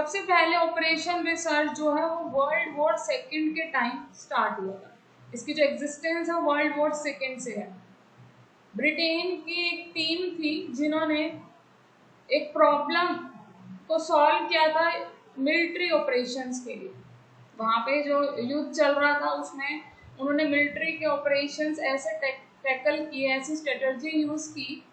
सबसे पहले operation research जो है वो वर्ल्ड वॉर सेकेंड के टाइम स्टार्ट हुआ था। इसकी जो एग्जिस्टेंस है वर्ल्ड वॉर सेकेंड से है। ब्रिटेन की एक टीम थी जिन्होंने एक प्रॉब्लम को सॉल्व किया था मिलिट्री ऑपरेशंस के लिए। वहाँ पे जो युद्ध चल रहा था उसमें उन्होंने मिलिट्री के ऑपरेशंस ऐसे टैकल किए, ऐसी स्ट्रेटजी यूज की।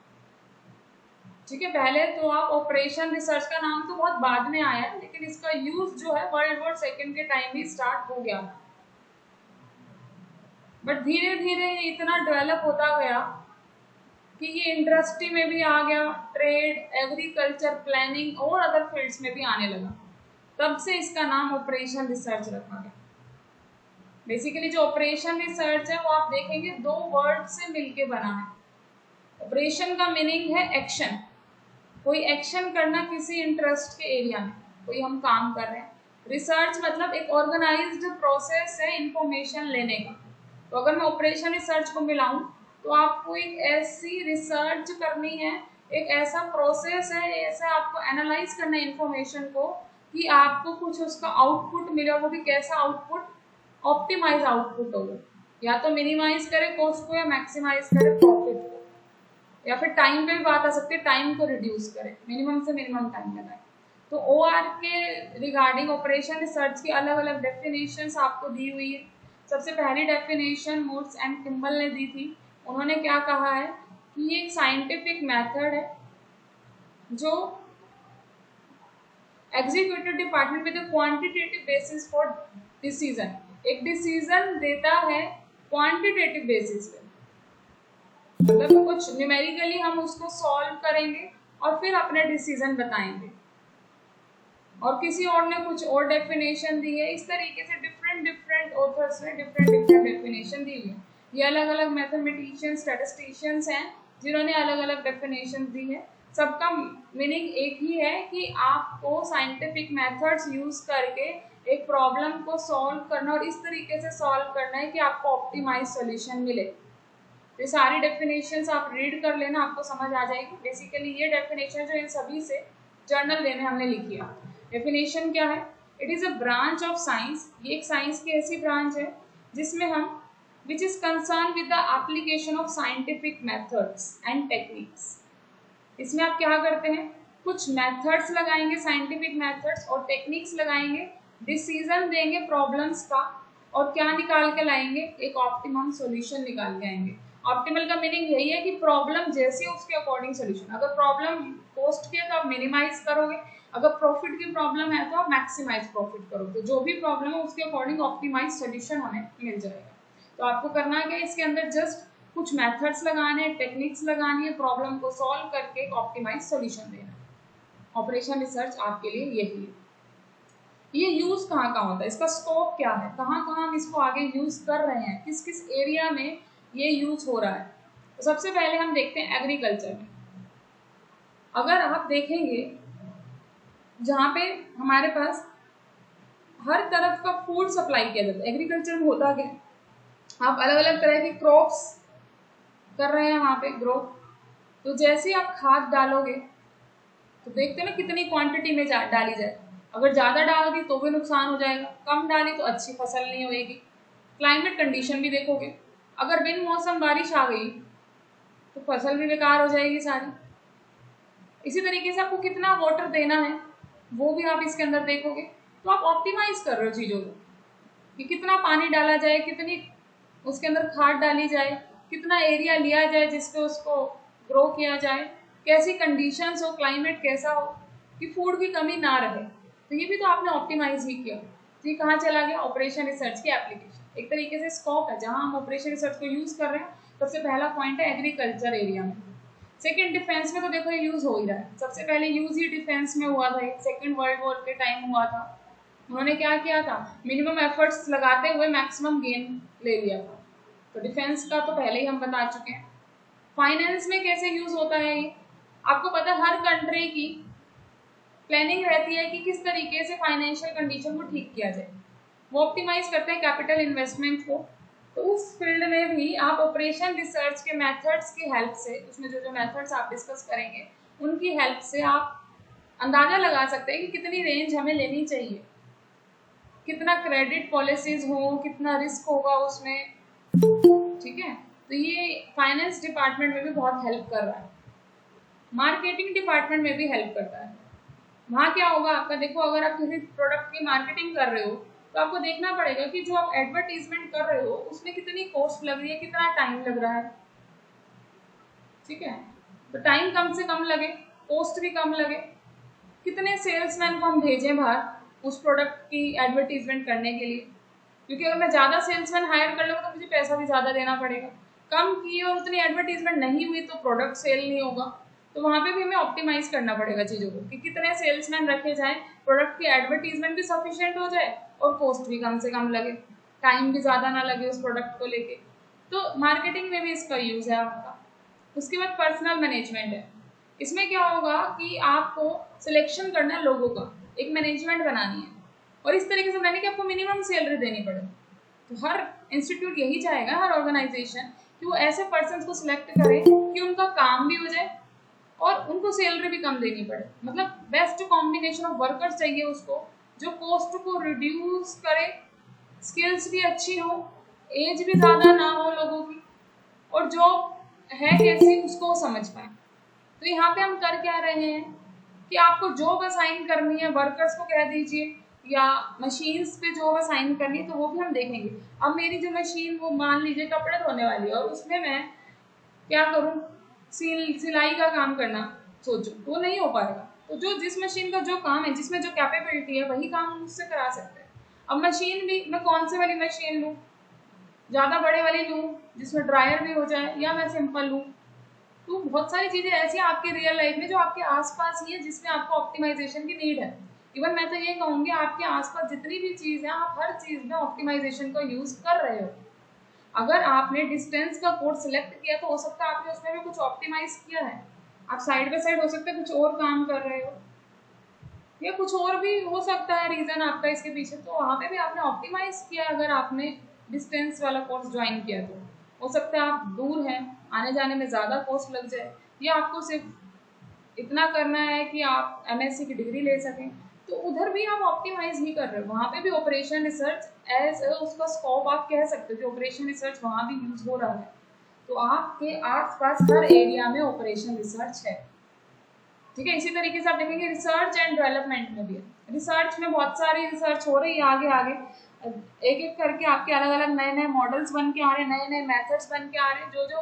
ठीक है, पहले तो आप ऑपरेशन रिसर्च का नाम तो बहुत बाद में आया, लेकिन इसका यूज जो है वर्ल्ड वॉर सेकेंड के टाइम ही स्टार्ट हो गया। बट धीरे धीरे इतना डेवलप होता गया कि ये इंडस्ट्री में भी आ गया, ट्रेड, एग्रीकल्चर, प्लानिंग और अदर फील्ड्स में भी आने लगा। तब से इसका नाम ऑपरेशन रिसर्च रखा गया। बेसिकली जो ऑपरेशन रिसर्च है वो आप देखेंगे दो वर्ड से मिलके बना है। ऑपरेशन का मीनिंग है एक्शन, कोई एक्शन करना किसी इंटरेस्ट के एरिया में, कोई हम काम कर रहे हैं। रिसर्च मतलब एक ऑर्गेनाइज्ड प्रोसेस है इंफॉर्मेशन लेने का। तो अगर मैं ऑपरेशन रिसर्च को मिलाऊं तो आपको एक ऐसी रिसर्च करनी है, एक ऐसा प्रोसेस है, ऐसा आपको एनालाइज करना है इंफॉर्मेशन को कि आपको कुछ उसका आउटपुट मिले, वो भी कैसा आउटपुट, ऑप्टिमाइज आउटपुट हो, या तो मिनिमाइज करे कॉस्ट को या मैक्सिमाइज करे प्रॉफिट को, या फिर टाइम पे भी बात आ सकती है, टाइम को रिड्यूस करे, मिनिमम से मिनिमम टाइम लगाए। तो OR के रिगार्डिंग ऑपरेशन रिसर्च की अलग अलग डेफिनेशंस आपको दी हुई है। सबसे पहली डेफिनेशन मूर्स एंड किम्बल ने दी थी। उन्होंने क्या कहा है कि ये एक साइंटिफिक मेथड है जो executive department with quantitative basis for decision, एक डिसीजन देता है क्वांटिटेटिव बेसिस पे, मतलब कुछ न्यूमेरिकली हम उसको सॉल्व करेंगे और फिर अपने डिसीजन बताएंगे। और किसी और ने कुछ और डेफिनेशन दी है। इस तरीके से डिफरेंट ऑथर्स ने डिफरेंट डेफिनेशन दी हुई है। ये अलग अलग मैथमेटिशियंस, स्टैटिस्टिशियंस हैं जिन्होंने अलग अलग डेफिनेशन दी है। सबका मीनिंग एक ही है कि आपको साइंटिफिक मेथड्स यूज करके एक प्रॉब्लम को सॉल्व करना और इस तरीके से सॉल्व करना है कि आपको ऑप्टिमाइज सॉल्यूशन मिले। ये सारी डेफिनेशंस आप रीड कर लेना, आपको समझ आ जाएगी। बेसिकली ये डेफिनेशन जो इन सभी से जर्नल में हमने लिखी है। डेफिनेशन क्या है? It is a branch of science, ये एक साइंस की ऐसी ब्रांच है जिसमें हम which is concern with the application of scientific methods and techniques. इसमें आप क्या करते हैं, कुछ मेथड्स लगाएंगे, साइंटिफिक मेथड्स और टेक्निक्स लगाएंगे, डिसीजन देंगे प्रॉब्लम्स का और क्या निकाल के लाएंगे, एक ऑप्टिमम सॉल्यूशन निकाल के आएंगे। ऑप्टिमल का मीनिंग यही है कि प्रॉब्लम जैसी उसके अकॉर्डिंग सॉल्यूशन। अगर प्रॉब्लम कॉस्ट की है तो आप मिनिमाइज करोगे, अगर प्रॉफिट की प्रॉब्लम है तो आप मैक्सिमाइज प्रॉफिट करोगे। जो भी प्रॉब्लम है उसके अकॉर्डिंग ऑप्टिमाइज सॉल्यूशन हमें मिल जाएगा। तो आपको करना क्या है, इसके अंदर जस्ट कुछ मेथड्स लगाने हैं, टेक्निक्स लगानी है, प्रॉब्लम को सॉल्व करके एक ऑप्टिमाइज सॉल्यूशन देना। ऑपरेशन रिसर्च आपके लिए यही है। ये यूज कहाँ कहाँ होता है, इसका स्कोप क्या है, कहाँ कहाँ हम इसको आगे यूज कर रहे हैं, किस किस एरिया में ये यूज हो रहा है। तो सबसे पहले हम देखते हैं एग्रीकल्चर में। अगर आप देखेंगे जहाँ पे हमारे पास हर तरफ का फूड सप्लाई किया जाता है, एग्रीकल्चर में होता क्या, आप अलग अलग तरह के क्रॉप्स कर रहे हैं वहाँ पे ग्रो। तो जैसे आप खाद डालोगे तो देखते हैं ना कितनी क्वांटिटी में डाली जाए। अगर ज़्यादा डाल दी तो भी नुकसान हो जाएगा, कम डाली तो अच्छी फसल नहीं होगी। क्लाइमेट कंडीशन भी देखोगे, अगर बिन मौसम बारिश आ गई तो फसल भी बेकार हो जाएगी सारी। इसी तरीके से आपको कितना वाटर देना है वो भी आप इसके अंदर देखोगे। तो आप ऑप्टिमाइज कर रहे हो चीज़ों को कि कितना पानी डाला जाए, कितनी उसके अंदर खाद डाली जाए, कितना एरिया लिया जाए जिसपे उसको ग्रो किया जाए, कैसी कंडीशंस हो, क्लाइमेट कैसा हो कि फूड की कमी ना रहे। तो ये भी तो आपने ऑप्टिमाइज ही किया। तो ये कहाँ चला गया, ऑपरेशन रिसर्च की एप्लीकेशन। एक तरीके से स्कोप है जहाँ हम ऑपरेशन रिसर्च को यूज कर रहे हैं। सबसे पहला पॉइंट है एग्रीकल्चर एरिया में। सेकेंड, डिफेंस में तो देखो ये यूज हो ही रहा है। सबसे पहले यूज ही डिफेंस में हुआ था, सेकेंड वर्ल्ड वॉर के टाइम हुआ था। उन्होंने क्या किया था, मिनिमम एफर्ट्स लगाते हुए मैक्सिमम गेन ले लिया था। तो डिफेंस का तो पहले ही हम बता चुके हैं। फाइनेंस में कैसे यूज होता है ये आपको पता है। हर कंट्री की प्लानिंग रहती है कि किस तरीके से फाइनेंशियल कंडीशन को ठीक किया जाए, वो ऑप्टिमाइज करते हैं कैपिटल इन्वेस्टमेंट को। तो उस फील्ड में भी आप ऑपरेशन रिसर्च के मेथड्स की हेल्प से, उसमें जो जो मेथड्स आप डिस्कस करेंगे उनकी हेल्प से आप अंदाजा लगा सकते हैं कि कितनी रेंज हमें लेनी चाहिए, कितना क्रेडिट पॉलिसीज हो, कितना रिस्क होगा उसमें, ठीक है। तो ये फाइनेंस डिपार्टमेंट में भी बहुत हेल्प कर रहा है, मार्केटिंग डिपार्टमेंट में भी हेल्प करता है। वहाँ क्या होगा आपका, देखो अगर आप किसी प्रोडक्ट की मार्केटिंग कर रहे हो तो आपको देखना पड़ेगा कि जो आप एडवर्टीजमेंट कर रहे हो उसमें कितनी कॉस्ट लग रही है, कितना टाइम लग रहा है, ठीक है। तो टाइम कम से कम लगे, कॉस्ट भी कम लगे, कितने सेल्समैन को हम भेजें बाहर उस प्रोडक्ट की एडवर्टीजमेंट करने के लिए, क्योंकि अगर मैं ज़्यादा सेल्समैन हायर कर लूँगा तो मुझे पैसा भी ज़्यादा देना पड़ेगा, कम की और उतनी एडवर्टीजमेंट नहीं हुई तो प्रोडक्ट सेल नहीं होगा। तो वहाँ पे भी हमें ऑप्टिमाइज करना पड़ेगा चीज़ों को कि कितने सेल्समैन रखे जाएं, प्रोडक्ट की एडवर्टीजमेंट भी सफिशिएंट हो जाए और कॉस्ट भी कम से कम लगे, टाइम भी ज़्यादा ना लगे उस प्रोडक्ट को लेके। तो मार्केटिंग में भी इसका यूज़ है आपका। उसके बाद पर्सनल मैनेजमेंट है। इसमें क्या होगा कि आपको सिलेक्शन करना है लोगों का, एक मैनेजमेंट बनानी है और इस तरीके से बनानी कि आपको मिनिमम सैलरी देनी पड़े। तो हर इंस्टीट्यूट यही चाहेगा, हर ऑर्गेनाइजेशन, कि वो ऐसे पर्सन को सिलेक्ट करें कि उनका काम भी हो जाए और उनको सैलरी भी कम देनी पड़े। मतलब बेस्ट कॉम्बिनेशन ऑफ वर्कर्स चाहिए उसको, जो कॉस्ट को रिड्यूस करे, स्किल्स भी अच्छी हो, एज भी ज़्यादा ना हो लोगों की, और जॉब है कैसी उसको समझ पाए। तो यहाँ पे हम कर क्या रहे हैं कि आपको जॉब असाइन करनी है, वर्कर्स को कह दीजिए, या मशीन्स पे जॉब असाइन करनी है तो वो भी हम देखेंगे। अब मेरी जो मशीन वो मान लीजिए कपड़े धोने वाली है और उसमें मैं क्या करूँ, सिलाई का काम करना सोचूं तो वो नहीं हो पाएगा। तो जो जिस मशीन का जो काम है, जिसमें जो कैपेबिलिटी है, वही काम हम उससे करा सकते हैं। अब मशीन भी मैं कौन से वाली मशीन लूँ, ज़्यादा बड़े वाली लूँ जिसमें ड्रायर भी हो जाए, या मैं सिंपल लूँ। तो बहुत सारी चीज़ें ऐसी हैं आपके रियल लाइफ में जो आपके आसपास ही है, जिसमें आपको ऑप्टिमाइजेशन की नीड है। इवन मैं तो ये कहूँगी आपके आसपास जितनी भी चीज़ है, आप हर चीज़ में ऑप्टिमाइजेशन का यूज़ कर रहे हो। अगर आपने डिस्टेंस का कोर्स सिलेक्ट किया तो हो सकता है आपने उसमें भी कुछ ऑप्टिमाइज किया है। आप साइड बाय साइड हो सकता है कुछ और काम कर रहे हो, या कुछ और भी हो सकता है रीज़न आपका इसके पीछे, तो वहाँ पे भी आपने ऑप्टिमाइज किया। अगर आपने डिस्टेंस वाला कोर्स ज्वाइन किया तो हो सकता है आप दूर हैं, आने जाने में ज़्यादा कॉस्ट लग जाए, या आपको सिर्फ इतना करना है कि आप एमएससी की डिग्री ले सकें, तो उधर भी आप ऑप्टिमाइज ही कर रहे हो। वहाँ पे भी ऑपरेशन रिसर्च एज उसका स्कोप आप कह सकते हो कि ऑपरेशन रिसर्च वहाँ भी यूज हो रहा है। तो आपके आसपास हर एरिया में ऑपरेशन रिसर्च है, ठीक है। इसी तरीके से आप देखेंगे रिसर्च एंड डेवलपमेंट में भी है। रिसर्च में बहुत सारी रिसर्च हो रही है आगे आगे, एक एक करके आपके अलग अलग नए नए मॉडल्स बन के आ रहे हैं, नए नए मेथड्स बन के आ रहे हैं, जो जो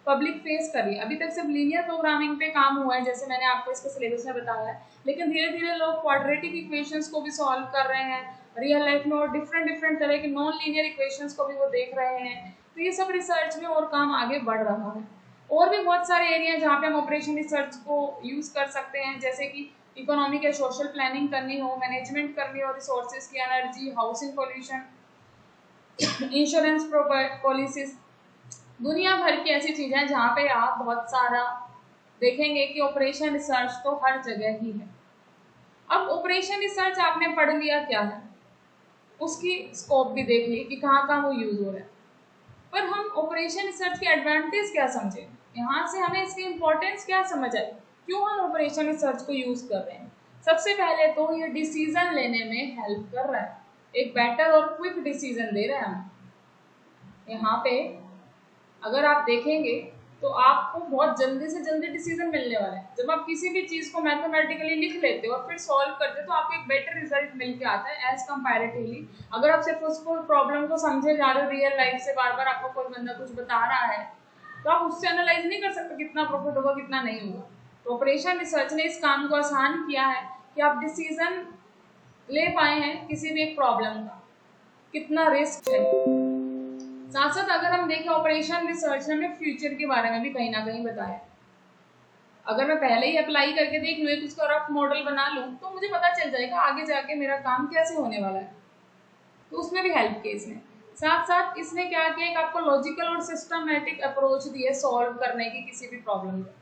पब्लिक फेस कर रही है। अभी तक सिर्फ लीनियर प्रोग्रामिंग पे काम हुआ है, जैसे मैंने आपको इसके सिलेबस में बताया है, लेकिन धीरे धीरे लोग क्वाड्रेटिक इक्वेशंस को भी सॉल्व कर रहे हैं रियल लाइफ में, और डिफरेंट डिफरेंट तरह के नॉन लीनियर इक्वेशंस को भी वो देख रहे हैं। तो ये सब रिसर्च में और काम आगे बढ़ रहा है। और भी बहुत सारे एरिया जहाँ पे हम ऑपरेशन रिसर्च को यूज़ कर सकते हैं, जैसे कि इकोनॉमिक या सोशल प्लानिंग करनी हो, मैनेजमेंट करनी हो रिसोर्सेज की, energy, housing pollution, insurance policies, दुनिया भर की ऐसी चीज़ें हैं जहाँ पे आप बहुत सारा देखेंगे कि ऑपरेशन रिसर्च तो हर जगह ही है। अब ऑपरेशन रिसर्च आपने पढ़ लिया क्या है, उसकी स्कोप भी देख ली कि कहाँ कहाँ वो यूज़ हो रहा है, पर हम ऑपरेशन रिसर्च के एडवांटेज क्या समझे, यहाँ से हमें इसकी इम्पोर्टेंस क्या समझ आई, क्यों हम ऑपरेशन रिसर्च को यूज़ कर रहे हैं। सबसे पहले तो ये डिसीजन लेने में हेल्प कर रहा है, एक बेटर और क्विक डिसीजन दे रहा है हमें। यहाँ पे अगर आप देखेंगे तो आपको बहुत जल्दी से जल्दी डिसीजन मिलने वाला है। जब आप किसी भी चीज़ को मैथमेटिकली लिख लेते हो और फिर सॉल्व करते हो तो आपको एक बेटर रिजल्ट मिल के आता है एज कंपैरेटिवली। अगर आप सिर्फ उसको प्रॉब्लम को समझे जा रहे हो रियल लाइफ से, बार बार आपको कोई बंदा कुछ बता रहा है तो आप उससे एनालाइज नहीं कर सकते कितना प्रॉफिट होगा कितना नहीं होगा। तो ऑपरेशन रिसर्च ने इस काम को आसान किया है कि आप डिसीजन ले पाए हैं किसी भी एक प्रॉब्लम का, कितना रिस्क है। साथ साथ अगर हम देखें ऑपरेशन रिसर्च ने हमें फ्यूचर के बारे में भी कहीं ना कहीं बताया। अगर मैं पहले ही अप्लाई करके देख लूँ, एक उसका रफ मॉडल बना लूँ, तो मुझे पता चल जाएगा आगे जाके मेरा काम कैसे होने वाला है। तो उसमें भी हेल्प की इसने। साथ साथ इसने क्या किया, एक आपको लॉजिकल और सिस्टमैटिक अप्रोच दी है सॉल्व करने की किसी भी प्रॉब्लम को।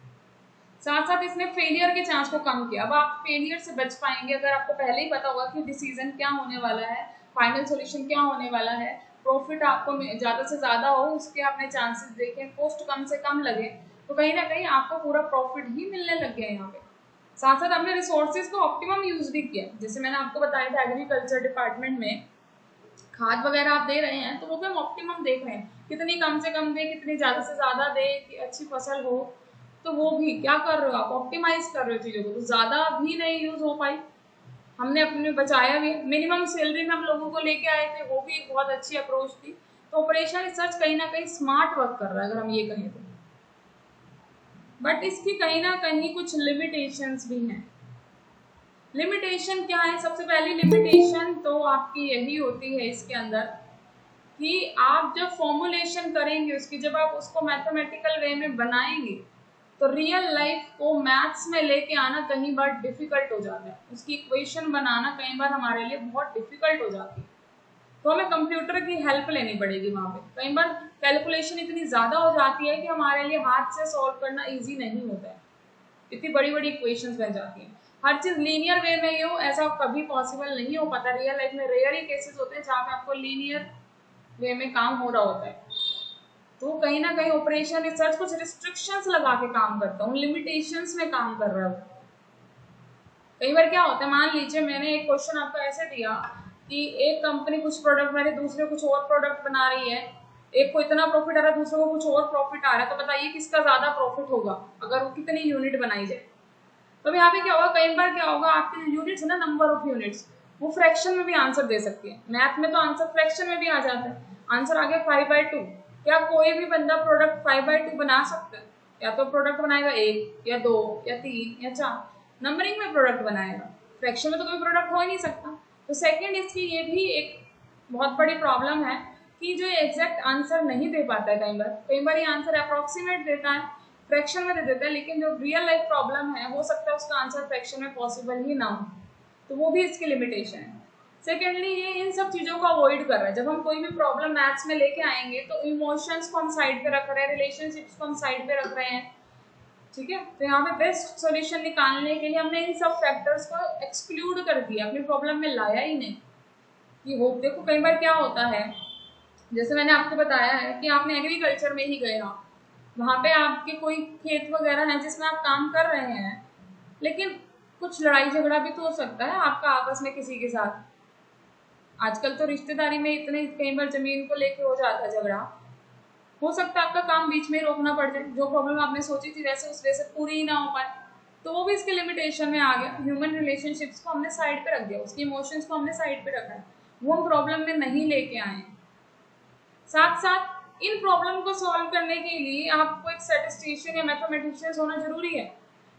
साथ साथ इसने फेलियर के चांस को कम किया। अब आप फेलियर से बच पाएंगे अगर आपको पहले ही पता होगा कि डिसीजन क्या होने वाला है, फाइनल सॉल्यूशन क्या होने वाला है, प्रॉफिट आपको ज़्यादा से ज़्यादा हो उसके आपने चांसेस देखें, कॉस्ट कम से कम लगे, तो कहीं ना कहीं आपको पूरा प्रॉफिट ही मिलने लग गया यहाँ पे। साथ साथ हमने रिसोर्सेज को ऑप्टिमम यूज भी किया। जैसे मैंने आपको बताया था एग्रीकल्चर डिपार्टमेंट में खाद वगैरह आप दे रहे हैं तो वो भी हम ऑप्टिमम देख रहे हैं, कितनी कम से कम दे, कितनी ज़्यादा से ज़्यादा दे कि अच्छी फसल हो। तो वो भी क्या कर रहे हो आप, ऑप्टिमाइज कर रहे हो चीज़ों को। तो ज़्यादा भी नहीं यूज हो पाई, हमने अपने बचाया भी। मिनिमम सैलरी में हम लोगों को लेके आए थे, वो भी एक बहुत अच्छी अप्रोच थी। तो ऑपरेशन रिसर्च कहीं ना कहीं स्मार्ट वर्क कर रहा है अगर हम ये कहें तो। बट इसकी कहीं ना कहीं कुछ लिमिटेशंस भी हैं। लिमिटेशन क्या है? सबसे पहली लिमिटेशन तो आपकी यही होती है इसके अंदर कि आप जब फॉर्मुलेशन करेंगे उसकी, जब आप उसको मैथमेटिकल वे में बनाएंगे तो रियल लाइफ को मैथ्स में लेके आना कई बार डिफिकल्ट हो जाता है। उसकी इक्वेशन बनाना कई बार हमारे लिए बहुत डिफिकल्ट हो जाती है, तो हमें कंप्यूटर की हेल्प लेनी पड़ेगी वहाँ पे। कई बार कैलकुलेशन इतनी ज़्यादा हो जाती है कि हमारे लिए हाथ से सॉल्व करना ईजी नहीं होता है, इतनी बड़ी बड़ी इक्वेशंस बन जाती हैं। हर चीज़ लीनियर वे में ही हो ऐसा कभी पॉसिबल नहीं हो पाता। रियल लाइफ में रेयर ही केसेस होते हैं जहाँ पे आपको लीनियर वे में काम हो रहा होता है। तो कहीं ना कहीं ऑपरेशन रिसर्च कुछ रिस्ट्रिक्शंस लगा के काम करता है, उन लिमिटेशंस में काम कर रहा है। कई बार क्या होता है, मान लीजिए मैंने एक क्वेश्चन आपको ऐसे दिया कि एक कंपनी कुछ प्रोडक्ट बना रही है, दूसरे कुछ और प्रोडक्ट बना रही है, एक को इतना प्रॉफिट आ रहा है, दूसरे को कुछ और प्रॉफिट आ रहा है, तो बताइए किसका ज्यादा प्रॉफिट होगा अगर वो कितनी यूनिट बनाई जाए। तो यहाँ पे क्या होगा, कई बार क्या होगा, आपके जो यूनिट्स है ना, नंबर ऑफ यूनिट्स, वो फ्रैक्शन में भी आंसर दे सकती है। मैथ में तो आंसर फ्रैक्शन में भी आ जाता है। आंसर आ गया 5/2। क्या कोई भी बंदा प्रोडक्ट 5/2 बना सकता है? या तो प्रोडक्ट बनाएगा 1 या 2 या 3 या 4, नंबरिंग में प्रोडक्ट बनाएगा, फ्रैक्शन में तो कोई प्रोडक्ट हो ही नहीं सकता। तो सेकेंड इसकी ये भी एक बहुत बड़ी प्रॉब्लम है कि जो एग्जैक्ट आंसर नहीं दे पाता है। कई बार ये आंसर अप्रोक्सीमेट देता है, फ्रैक्शन में दे देता है, लेकिन जो रियल लाइफ प्रॉब्लम है हो सकता है उसका आंसर फ्रैक्शन में पॉसिबल ही ना हो, तो वो भी इसकी लिमिटेशन है। सेकेंडली ये इन सब चीज़ों को अवॉइड कर रहा है। जब हम कोई भी प्रॉब्लम मैथ्स में लेके आएंगे तो इमोशंस को हम साइड पे रख रहे हैं, रिलेशनशिप्स को हम साइड पे रख रहे हैं, ठीक है। तो यहाँ पे बेस्ट सॉल्यूशन निकालने के लिए हमने इन सब फैक्टर्स को एक्सक्लूड कर दिया, अपनी प्रॉब्लम में लाया ही नहीं। कि वो देखो कई बार क्या होता है, जैसे मैंने आपको बताया है कि आपने एग्रीकल्चर में ही गए हो, वहाँ पे आपके कोई खेत वगैरह है जिसमें आप काम कर रहे हैं, लेकिन कुछ लड़ाई झगड़ा भी तो हो सकता है आपका आपस में किसी के साथ। आजकल तो रिश्तेदारी में इतने कई बार जमीन को लेके हो जाता है झगड़ा, हो सकता है आपका काम बीच में ही रोकना पड़ जाए, जो प्रॉब्लम आपने सोची थी वैसे उस वजह से पूरी ही ना हो पाए, तो वो भी इसके लिमिटेशन में आ गया। ह्यूमन रिलेशनशिप्स को हमने साइड पे रख दिया, उसकी इमोशंस को हमने साइड पे रखा है, वो हम प्रॉब्लम में नहीं लेके आए। साथ साथ इन प्रॉब्लम को सॉल्व करने के लिए आपको एक स्टैटिस्टिशियन या मैथमेटिशियन होना जरूरी है,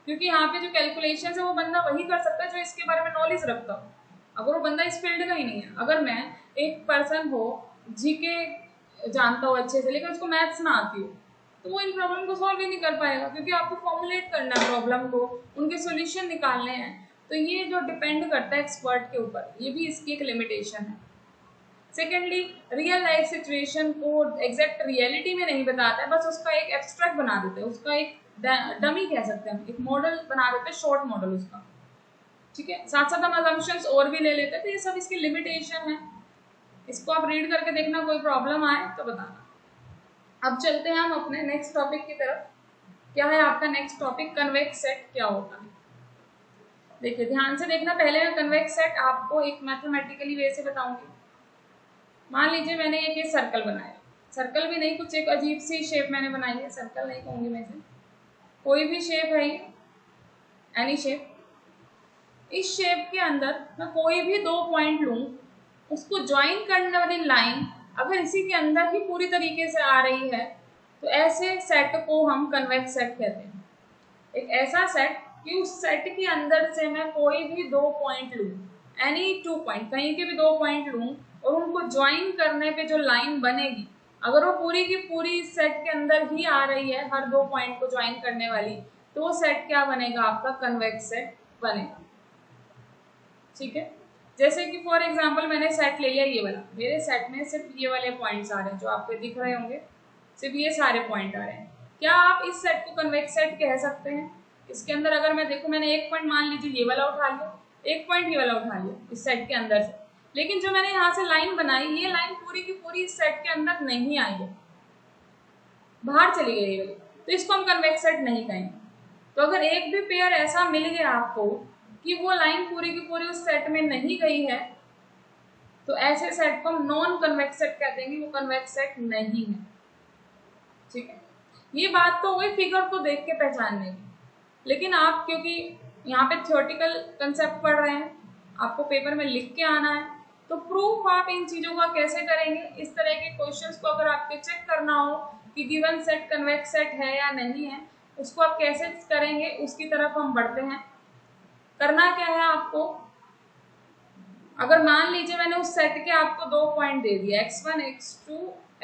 क्योंकि यहाँ पे जो कैलकुलेशन है वो बंदा वही कर सकता है जो इसके बारे में नॉलेज रखता हो। अगर वो बंदा इस फील्ड का ही नहीं है, अगर मैं एक पर्सन हो जीके जानता हो अच्छे से लेकिन उसको मैथ्स ना आती हो, तो वो इन प्रॉब्लम को सॉल्व ही नहीं कर पाएगा, क्योंकि आपको फॉर्मुलेट करना है प्रॉब्लम को, उनके सॉल्यूशन निकालने हैं। तो ये जो डिपेंड करता है एक्सपर्ट के ऊपर, ये भी इसकी एक लिमिटेशन है। सेकेंडली रियल लाइफ सिचुएशन को एग्जैक्ट रियलिटी में नहीं बताता है, बस उसका एक एब्स्ट्रैक्ट बना देते हैं, उसका एक डमी कह सकते हैं, एक मॉडल बना देते हैं, शॉर्ट मॉडल उसका, ठीक है। साथ साथ हम असम्पशंस और भी ले लेते हैं, तो ये सब इसकी लिमिटेशन है। इसको आप रीड करके देखना, कोई प्रॉब्लम आए तो बताना। अब चलते हैं हम अपने नेक्स्ट टॉपिक की तरफ। क्या है आपका नेक्स्ट टॉपिक? कन्वेक्स सेट क्या होता है। देखिए ध्यान से देखना, पहले मैं कन्वेक्स सेट आपको एक मैथमेटिकली वे से बताऊंगी। मान लीजिए मैंने एक ये सर्कल बनाया, सर्कल भी नहीं, कुछ एक अजीब सी शेप मैंने बनाई है, सर्कल नहीं कहूँगी मैं इसे, कोई भी शेप है ये, एनी शेप। इस शेप के अंदर मैं कोई भी 2 पॉइंट लूँ, उसको ज्वाइन करने वाली लाइन अगर इसी के अंदर ही पूरी तरीके से आ रही है तो ऐसे सेट को हम कन्वेक्स सेट कहते हैं। एक ऐसा सेट कि उस सेट के अंदर से मैं कोई भी 2 पॉइंट लूँ, एनी 2 पॉइंट, कहीं के भी 2 पॉइंट लूँ और उनको ज्वाइन करने पे जो लाइन बनेगी, अगर वो पूरी की पूरी इस सेट के अंदर ही आ रही है, हर 2 पॉइंट को ज्वाइन करने वाली, तो वो सेट क्या बनेगा? आपका कन्वेक्स सेट बनेगा, ठीक है। जैसे कि फॉर एग्जांपल मैंने सेट ले लिया ये वाला, मेरे सेट में सिर्फ ये वाले पॉइंट्स आ रहे हैं जो आपको दिख रहे होंगे, सिर्फ ये सारे पॉइंट आ रहे हैं। क्या आप इस सेट को कन्वेक्स सेट कह सकते हैं? इसके अंदर अगर मैं देखूं, मैंने एक पॉइंट मान लीजिए ये वाला उठा लिया, एक पॉइंट ये वाला उठा लिया इस सेट के अंदर से, लेकिन जो मैंने यहाँ से लाइन बनाई, ये लाइन पूरी की पूरी इस सेट के अंदर नहीं आई है, बाहर चली गई है, तो इसको हम कन्वेक्स सेट नहीं कहेंगे। तो अगर एक भी पेयर ऐसा मिल गया आपको कि वो लाइन पूरी की पूरी उस सेट में नहीं गई है, तो ऐसे सेट को हम नॉन कन्वेक्स सेट कह देंगे, वो कन्वेक्स सेट नहीं है। ठीक है, ये बात तो हुई फिगर को देख के पहचानने की, लेकिन आप क्योंकि यहाँ पे थ्योरेटिकल कंसेप्ट पढ़ रहे हैं, आपको पेपर में लिख के आना है, तो प्रूफ आप इन चीजों का कैसे करेंगे? इस तरह के क्वेश्चंस को अगर आपके चेक करना हो कि गिवन सेट कन्वेक्स सेट है या नहीं है, उसको आप कैसे करेंगे, उसकी तरफ हम बढ़ते हैं। करना क्या है आपको, अगर मान लीजिए मैंने उस सेट के आपको 2 पॉइंट दे दिया,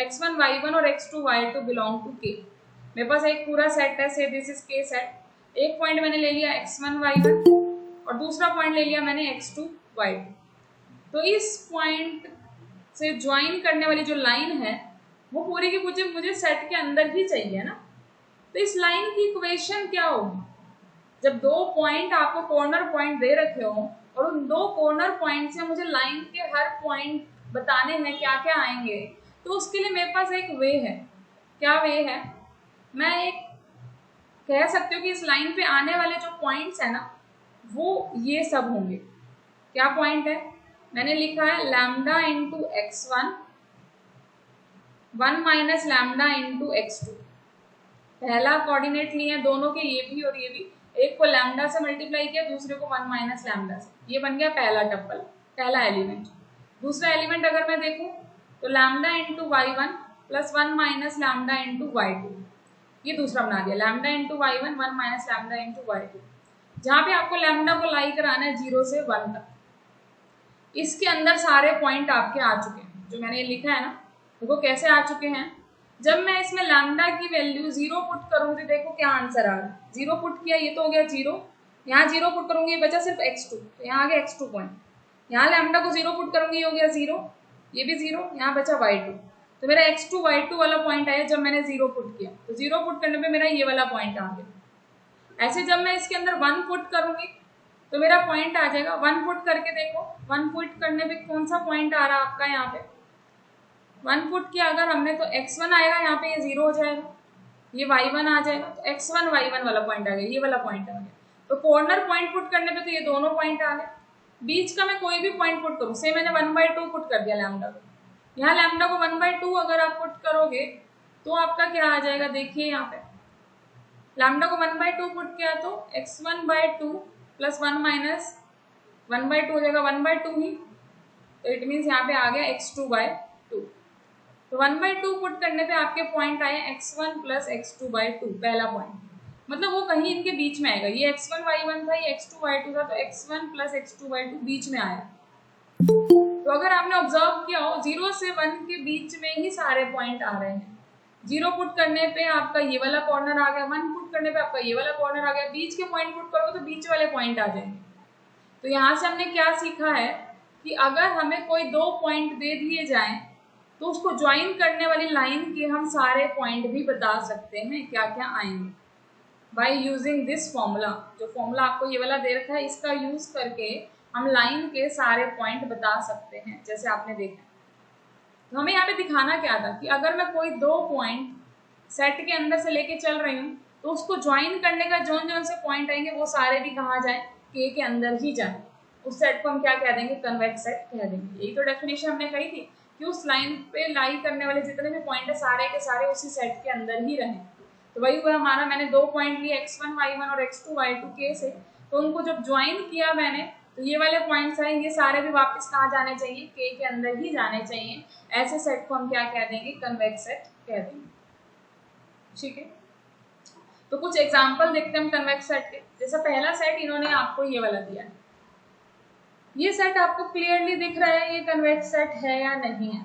x1 y1 और x2 y2 belong to k। मेरे पास एक पूरा सेट है, से दिस इज k सेट। एक पॉइंट मैंने ले लिया x1 y1 और दूसरा पॉइंट ले लिया मैंने x2 y2। तो इस पॉइंट से ज्वाइन करने वाली जो लाइन है वो पूरी की पूरी मुझे सेट के अंदर ही चाहिए ना। तो इस लाइन की इक्वेशन क्या होगी? जब 2 पॉइंट आपको कॉर्नर पॉइंट दे रखे हो और उन 2 कॉर्नर पॉइंट से मुझे लाइन के हर पॉइंट बताने हैं क्या क्या आएंगे, तो उसके लिए मेरे पास एक वे है। क्या वे है? मैं एक कह सकती हूँ कि इस लाइन पे आने वाले जो पॉइंट्स है ना, वो ये सब होंगे। क्या पॉइंट है? मैंने लिखा है lambda into x1 1 minus lambda into x2। पहला कोऑर्डिनेट लिए दोनों के, ये भी और ये भी, एक को लैम्डा से मल्टीप्लाई किया, दूसरे को 1 माइनस लैम्डा से। ये बन गया पहला टप्पल, पहला एलिमेंट। दूसरा एलिमेंट अगर मैं देखूं तो lambda into y1 plus 1 minus lambda into y2। ये दूसरा बना दिया, lambda into y1 1 minus lambda into y2। जहां पे आपको लैम्डा को लाई कराना है 0 से 1 तक। इसके अंदर सारे पॉइंट आपके आ चुके हैं, जो मैंने ये लिखा है ना, देखो कैसे आ चुके हैं। जब मैं इसमें लैम्डा की वैल्यू 0 पुट करूंगी, देखो क्या आंसर आ रहा है। 0 पुट किया, ये तो हो गया 0। यहाँ 0 पुट करूंगी, ये बचा सिर्फ x2, तो यहाँ आ गया x2 पॉइंट। यहाँ लैम्डा को 0 पुट करूंगी, ये हो गया 0, ये भी 0, यहाँ बचा y2। तो मेरा x2 y2 वाला पॉइंट आया जब मैंने 0 पुट किया। तो 0 पुट करने पे मेरा ये वाला पॉइंट आ गया। ऐसे जब मैं इसके अंदर 1 पुट करूंगी तो मेरा पॉइंट आ जाएगा। 1 पुट करके देखो, 1 पुट करने पे कौन सा पॉइंट आ रहा है आपका यहाँ पे? 1 पुट किया अगर हमने तो x1 आएगा, यहाँ पे ये 0 हो जाएगा, ये y1 आ जाएगा, तो x1 y1 वाला पॉइंट आ गया, ये वाला पॉइंट आ गया। तो कॉर्नर पॉइंट पुट करने पे तो ये दोनों पॉइंट आ गए। बीच का मैं कोई भी पॉइंट पुट करूँ, से मैंने 1/2 पुट कर दिया लैम्डा को। यहाँ लैम्डा को 1/2 अगर आप पुट करोगे तो आपका क्या आ जाएगा? देखिए यहाँ पे लैम्डा को 1/2 पुट किया तो x1/2 प्लस 1 माइनस 1/2 हो जाएगा 1/2 ही। तो इट मीन्स यहाँ पे आ गया x2/2। तो 1/2 पुट करने पे आपके पॉइंट आए x1 प्लस x2/2, पहला पॉइंट। मतलब वो कहीं इनके बीच में आएगा। ये x1 y1 था, ये x2 y2 था, तो x1 प्लस x2/2 बीच में आया। तो अगर आपने ऑब्जर्व किया हो 0 से 1 के बीच में ही सारे पॉइंट आ रहे हैं। 0 पुट करने पे आपका ये वाला कॉर्नर आ गया, 1 पुट करने पे आपका ये वाला कॉर्नर आ गया, बीच के पॉइंट पुट करोगे तो बीच वाले पॉइंट आ जाएंगे। तो यहाँ से हमने क्या सीखा है कि अगर हमें कोई 2 पॉइंट दे दिए जाएं तो उसको ज्वाइन करने वाली लाइन के हम सारे पॉइंट भी बता सकते हैं क्या क्या आएंगे बाय यूजिंग दिस फॉर्मूला। जो फॉर्मूला आपको ये वाला दे रखा है, इसका यूज करके हम लाइन के सारे पॉइंट बता सकते हैं, जैसे आपने देखा। तो हमें यहाँ पे दिखाना क्या था कि अगर मैं कोई 2 पॉइंट सेट के अंदर से लेके चल रही हूँ तो उसको ज्वाइन करने का जोन जोन से पॉइंट आएंगे वो सारे भी कहाँ जाए? के के अंदर ही जाए। उस सेट को हम क्या कह देंगे? कन्वेक्स सेट कह देंगे। यही तो डेफिनेशन हमने कही थी कि उस लाइन पे लाई करने वाले जितने भी पॉइंट है सारे के सारे उसी सेट के अंदर ही रहें। तो वही हुआ हमारा, मैंने 2 पॉइंट लिए x1 y1 और x2 y2 के से, तो उनको जब ज्वाइन किया मैंने तो ये वाले पॉइंट्स आए, ये सारे भी वापस कहाँ जाने चाहिए? के अंदर ही जाने चाहिए। ऐसे सेट को हम क्या कह देंगे? कन्वेक्स सेट कह देंगे। ठीक है, तो कुछ एग्जांपल देखते हैं हम कन्वेक्स सेट के। जैसा पहला सेट इन्होंने आपको ये वाला दिया है, ये सेट आपको क्लियरली दिख रहा है ये कन्वेक्स सेट है या नहीं है।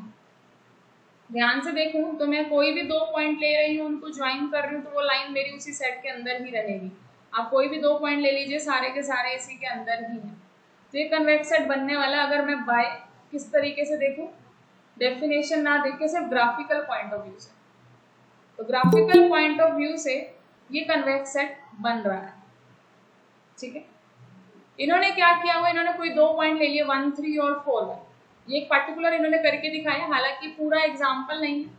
ध्यान से देखूं तो मैं कोई भी 2 पॉइंट ले रही हूँ, उनको ज्वाइन कर रही हूँ, तो वो लाइन मेरी उसी सेट के अंदर ही रहेगी। आप कोई भी 2 पॉइंट ले लीजिए, सारे के सारे इसी के अंदर ही हैं। तो ये कन्वेक्स सेट बनने वाला। अगर मैं बाय किस तरीके से देखूं, डेफिनेशन ना देख के सिर्फ ग्राफिकल पॉइंट ऑफ व्यू से, तो ग्राफिकल पॉइंट ऑफ व्यू से ये कन्वेक्स सेट बन रहा है। ठीक है, इन्होंने क्या किया हुआ, इन्होंने कोई 2 पॉइंट ले लिए 1, 3 और 4। ये एक पर्टिकुलर इन्होंने करके दिखाया, हालांकि पूरा एग्जाम्पल नहीं है।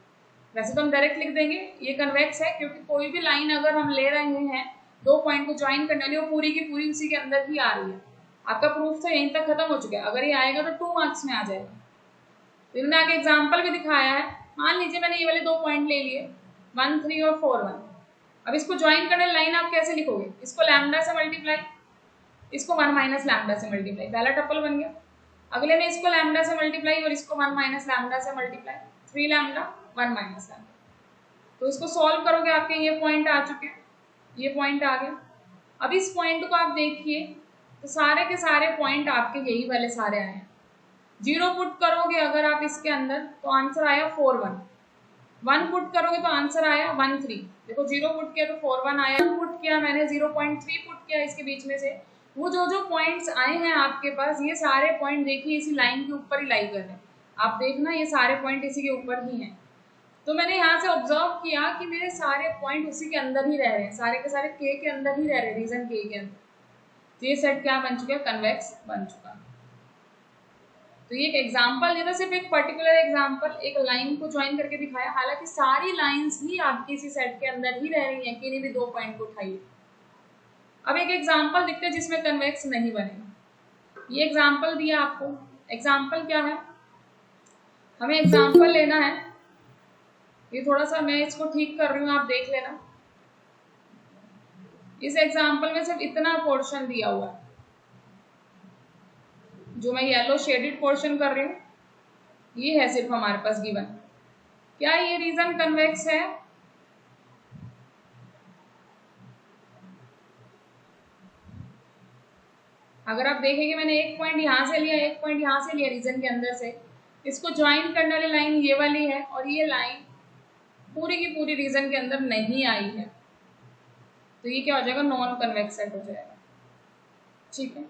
वैसे तो हम डायरेक्ट लिख देंगे ये कन्वेक्स है, क्योंकि कोई भी लाइन अगर हम ले रहे हैं दो पॉइंट को ज्वाइन करने वाली वो पूरी की पूरी उसी के अंदर ही आ रही है। आपका प्रूफ तो यहीं तक खत्म हो चुका है। अगर ये आएगा तो 2 मार्क्स में आ जाएगा। फिर मैंने आगे एग्जाम्पल भी दिखाया है। मान लीजिए मैंने ये वाले 2 पॉइंट ले लिए 1 3 और 4 1। अब इसको ज्वाइन करने लाइन आप कैसे लिखोगे? इसको लैम्डा से मल्टीप्लाई, इसको 1 माइनस लैम्डा से मल्टीप्लाई, पहला टपल बन गया। अगले में इसको लैम्डा से मल्टीप्लाई और इसको 1 माइनस लैम्डा से मल्टीप्लाई, 3 लैम्डा 1 माइनस लैम्डा। तो इसको सॉल्व करोगे आपके ये पॉइंट आ चुके हैं, ये पॉइंट आ गया। अब इस पॉइंट को आप देखिए तो सारे के सारे पॉइंट आपके यही वाले सारे आए हैं। 0 पुट करोगे अगर आप इसके अंदर तो आंसर आया 4 1। 1 पुट करोगे तो आंसर आया 1 3। देखो 0 पुट किया तो 4 1 आया, पुट किया मैंने 0.3 पुट किया इसके बीच में से। वो जो पॉइंट्स आए हैं आपके पास ये सारे पॉइंट देखिए इसी लाइन के ऊपर ही लाई कर रहे हैं। आप देखना ये सारे पॉइंट इसी के ऊपर ही हैं। तो मैंने यहाँ से ऑब्जर्व किया कि मेरे सारे पॉइंट उसी के अंदर ही रह रहे हैं, सारे के सारे के अंदर ही रह रहे हैं, रीजन के अंदर। तो ये सेट क्या बन चुका है? कन्वेक्स बन चुका है। तो ये एक एग्जाम्पल देता, सिर्फ एक पर्टिकुलर एग्जाम्पल, एक लाइन को ज्वाइन करके दिखाया। हालांकि सारी लाइंस ही आपकी इसी सेट के अंदर ही रह रही हैं, किन्हीं भी 2 पॉइंट को उठाइए। अब एक एग्जाम्पल दिखते हैं जिसमें कन्वेक्स नहीं बनेगा। ये एग्जाम्पल दिया आपको। एग्जाम्पल क्या है? हमें एग्जाम्पल लेना है। ये थोड़ा सा मैं इसको ठीक कर रही हूँ, आप देख लेना। इस एग्जाम्पल में सिर्फ इतना पोर्शन दिया हुआ है, जो मैं येलो शेडेड पोर्शन कर रही हूँ, ये है सिर्फ हमारे पास गिवन। क्या ये रीजन कन्वेक्स है? अगर आप देखेंगे मैंने एक पॉइंट यहाँ से लिया, एक पॉइंट यहाँ से लिया रीजन के अंदर से, इसको ज्वाइन करने वाली लाइन ये वाली है और ये लाइन पूरी की पूरी रीजन के अंदर नहीं आई है, तो ये क्या हो जाएगा? नॉन कन्वेक्स सेट हो जाएगा। ठीक है।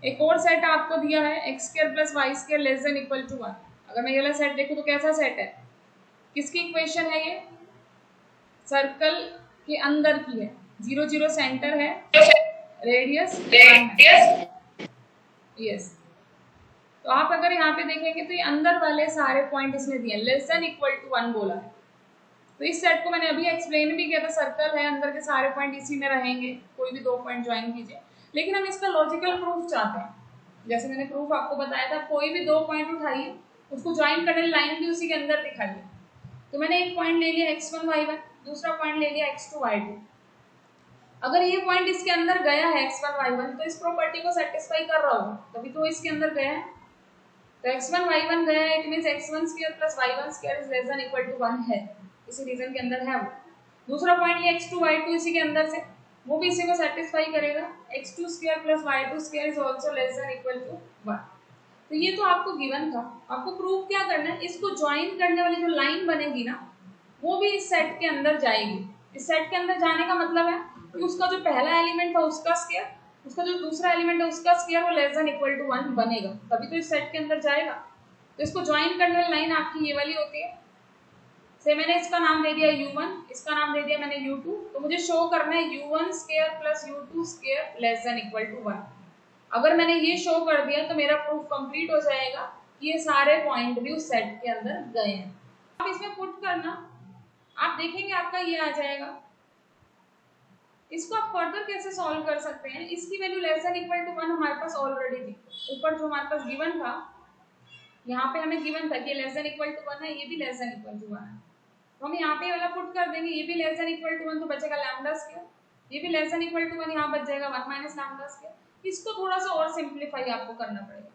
एक और सेट आपको दिया है x² + y² <= 1। अगर मैं ये वाला सेट देखूं तो कैसा सेट है? किसकी इक्वेशन है ये? सर्कल के अंदर की है। 0 0 सेंटर है, रेडियस 1 है। यस। तो आप अगर यहाँ पे देखेंगे तो ये अंदर वाले सारे पॉइंट इसमें दिए, <= 1 बोला है। तो इस सेट को मैंने अभी एक्सप्लेन भी किया था। सर्कल है, अंदर के सारे पॉइंट इसी में रहेंगे, कोई भी 2 पॉइंट ज्वाइन कीजिए। लेकिन हम इसका लॉजिकल प्रूफ चाहते हैं। जैसे मैंने प्रूफ आपको बताया था, कोई भी 2 पॉइंट उठाइए, उसको ज्वाइन करने लाइन भी उसी के अंदर दिखाइए। तो मैंने एक पॉइंट ले लिया x1 y1, दूसरा पॉइंट ले लिया x2 y2। अगर ये पॉइंट इसके अंदर गया है x1 y1 तो इस प्रॉपर्टी को सेटिस्फाई कर रहा होगा, तभी तो इसके अंदर गया है। तो x1 y1 गया है, इट मींस x1² + y1² > 1 है, इसी रीजन के अंदर है वो। दूसरा पॉइंट लिया x2 y2 इसी के अंदर से, वो भी इसी को सेटिस्फाई करेगा। x2² + y2² <= 1। तो ये तो आपको गिवन था। आपको प्रूफ क्या करना है? इसको ज्वाइन करने वाली जो लाइन बनेगी ना, वो भी इस सेट के अंदर जाएगी। इस सेट के अंदर जाने का मतलब है कि उसका जो पहला एलिमेंट था उसका स्क्वायर, उसका जो दूसरा एलिमेंट है उसका स्क्वायर, वो <= 1 बनेगा, तभी तो इस सेट के अंदर जाएगा। तो इसको ज्वाइन करने वाली लाइन आपकी ये वाली होती है। से मैंने इसका नाम दे दिया u1, इसका नाम दे दिया मैंने u2। तो मुझे शो करना है u1² + u2² <= 1। अगर मैंने ये शो कर दिया तो मेरा प्रूफ कंप्लीट हो जाएगा कि ये सारे पॉइंट भी उस सेट के अंदर गए हैं। आप इसमें पुट करना, आप देखेंगे आपका ये आ जाएगा। इसको आप फर्दर कैसे सॉल्व कर सकते हैं? इसकी वैल्यू <= 1 हमारे पास ऑलरेडी थी। ऊपर जो हमारे पास गिवन था, यहाँ पे हमें गिवन था कि <= 1 है, ये भी <= 1 है। तो हम यहाँ पे वाला पुट कर देंगे, ये भी <= 1 तो बचेगा λ², ये भी <= 1 यहाँ बच जाएगा 1 - λ²। इसको थोड़ा सा और सिंप्लीफाई आपको करना पड़ेगा।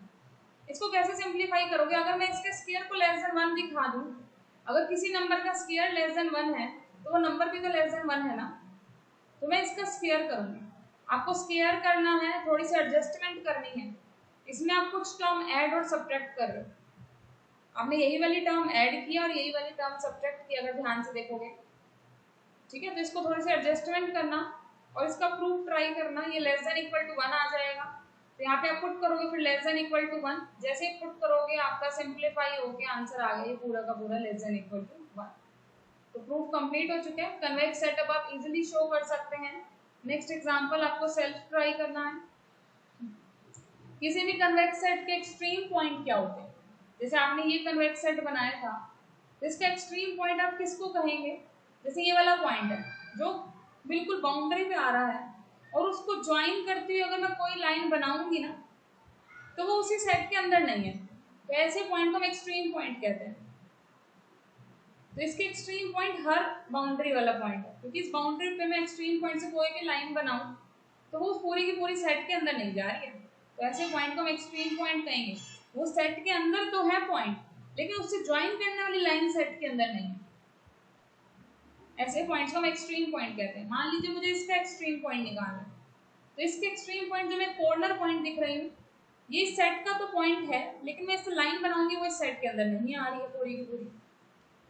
इसको कैसे सिंप्लीफाई करोगे? अगर मैं इसके स्क्वायर को <= 1 दिखा दूं, अगर किसी नंबर का स्क्वायर <= 1 है तो वो नंबर भी तो <= 1 है ना, तो मैं इसका स्क्वायर करूंगी। आपको स्क्वायर करना है, थोड़ी सी एडजस्टमेंट करनी है। इसमें आप कुछ टर्म ऐड और सब्ट्रैक्ट कर रहे हो। आपने यही वाली टर्म ऐड किया और यही वाली टर्म सब्ट्रैक्ट किया, अगर ध्यान से देखोगे। ठीक है, तो इसको थोड़ी सी एडजस्टमेंट करना और इसका प्रूफ ट्राई करना। ये <= 1 आ जाएगा, तो यहाँ पे आप पुट करोगे, फिर <= 1। जैसे ही पुट करोगे आपका सिंप्लीफाई होके आंसर आ गया, ये पूरा का पूरा <= 1। तो प्रूफ कंप्लीट हो चुके हैं। कन्वेक्स सेटअप आप इजीली शो कर सकते हैं। नेक्स्ट एग्जांपल आपको सेल्फ ट्राई करना है। किसी भी कन्वेक्स सेट के एक्सट्रीम पॉइंट क्या होते हैं? जैसे आपने ये कन्वेक्स सेट बनाया था, तो इसका एक्सट्रीम पॉइंट आप किसको कहेंगे? जैसे ये वाला पॉइंट है जो बिल्कुल बाउंड्री पे आ रहा है और उसको ज्वाइन करते हुए अगर मैं कोई लाइन बनाऊंगी ना तो वो उसी सेट के अंदर नहीं है, तो ऐसे पॉइंट को हम एक्सट्रीम पॉइंट कहते हैं। तो इसके एक्सट्रीम पॉइंट हर बाउंड्री वाला पॉइंट है, क्योंकि इस बाउंड्री पे मैं एक्सट्रीम पॉइंट से कोई भी लाइन बनाऊं तो वो पूरी की पूरी सेट के अंदर नहीं जा रही है, तो ऐसे पॉइंट को हम एक्सट्रीम पॉइंट कहेंगे। वो सेट के अंदर तो है पॉइंट, लेकिन उससे ज्वाइन करने वाली लाइन सेट के अंदर नहीं है, ऐसे पॉइंट्स को हम एक्सट्रीम पॉइंट कहते हैं। मान लीजिए मुझे इसका एक्सट्रीम पॉइंट निकालना है, तो इसके एक्सट्रीम पॉइंट जो मैं कॉर्नर पॉइंट दिख रही हूँ, ये इस सेट का तो पॉइंट है, लेकिन मैं इससे लाइन बनाऊंगी वो इस सेट के अंदर नहीं आ रही है पूरी की पूरी।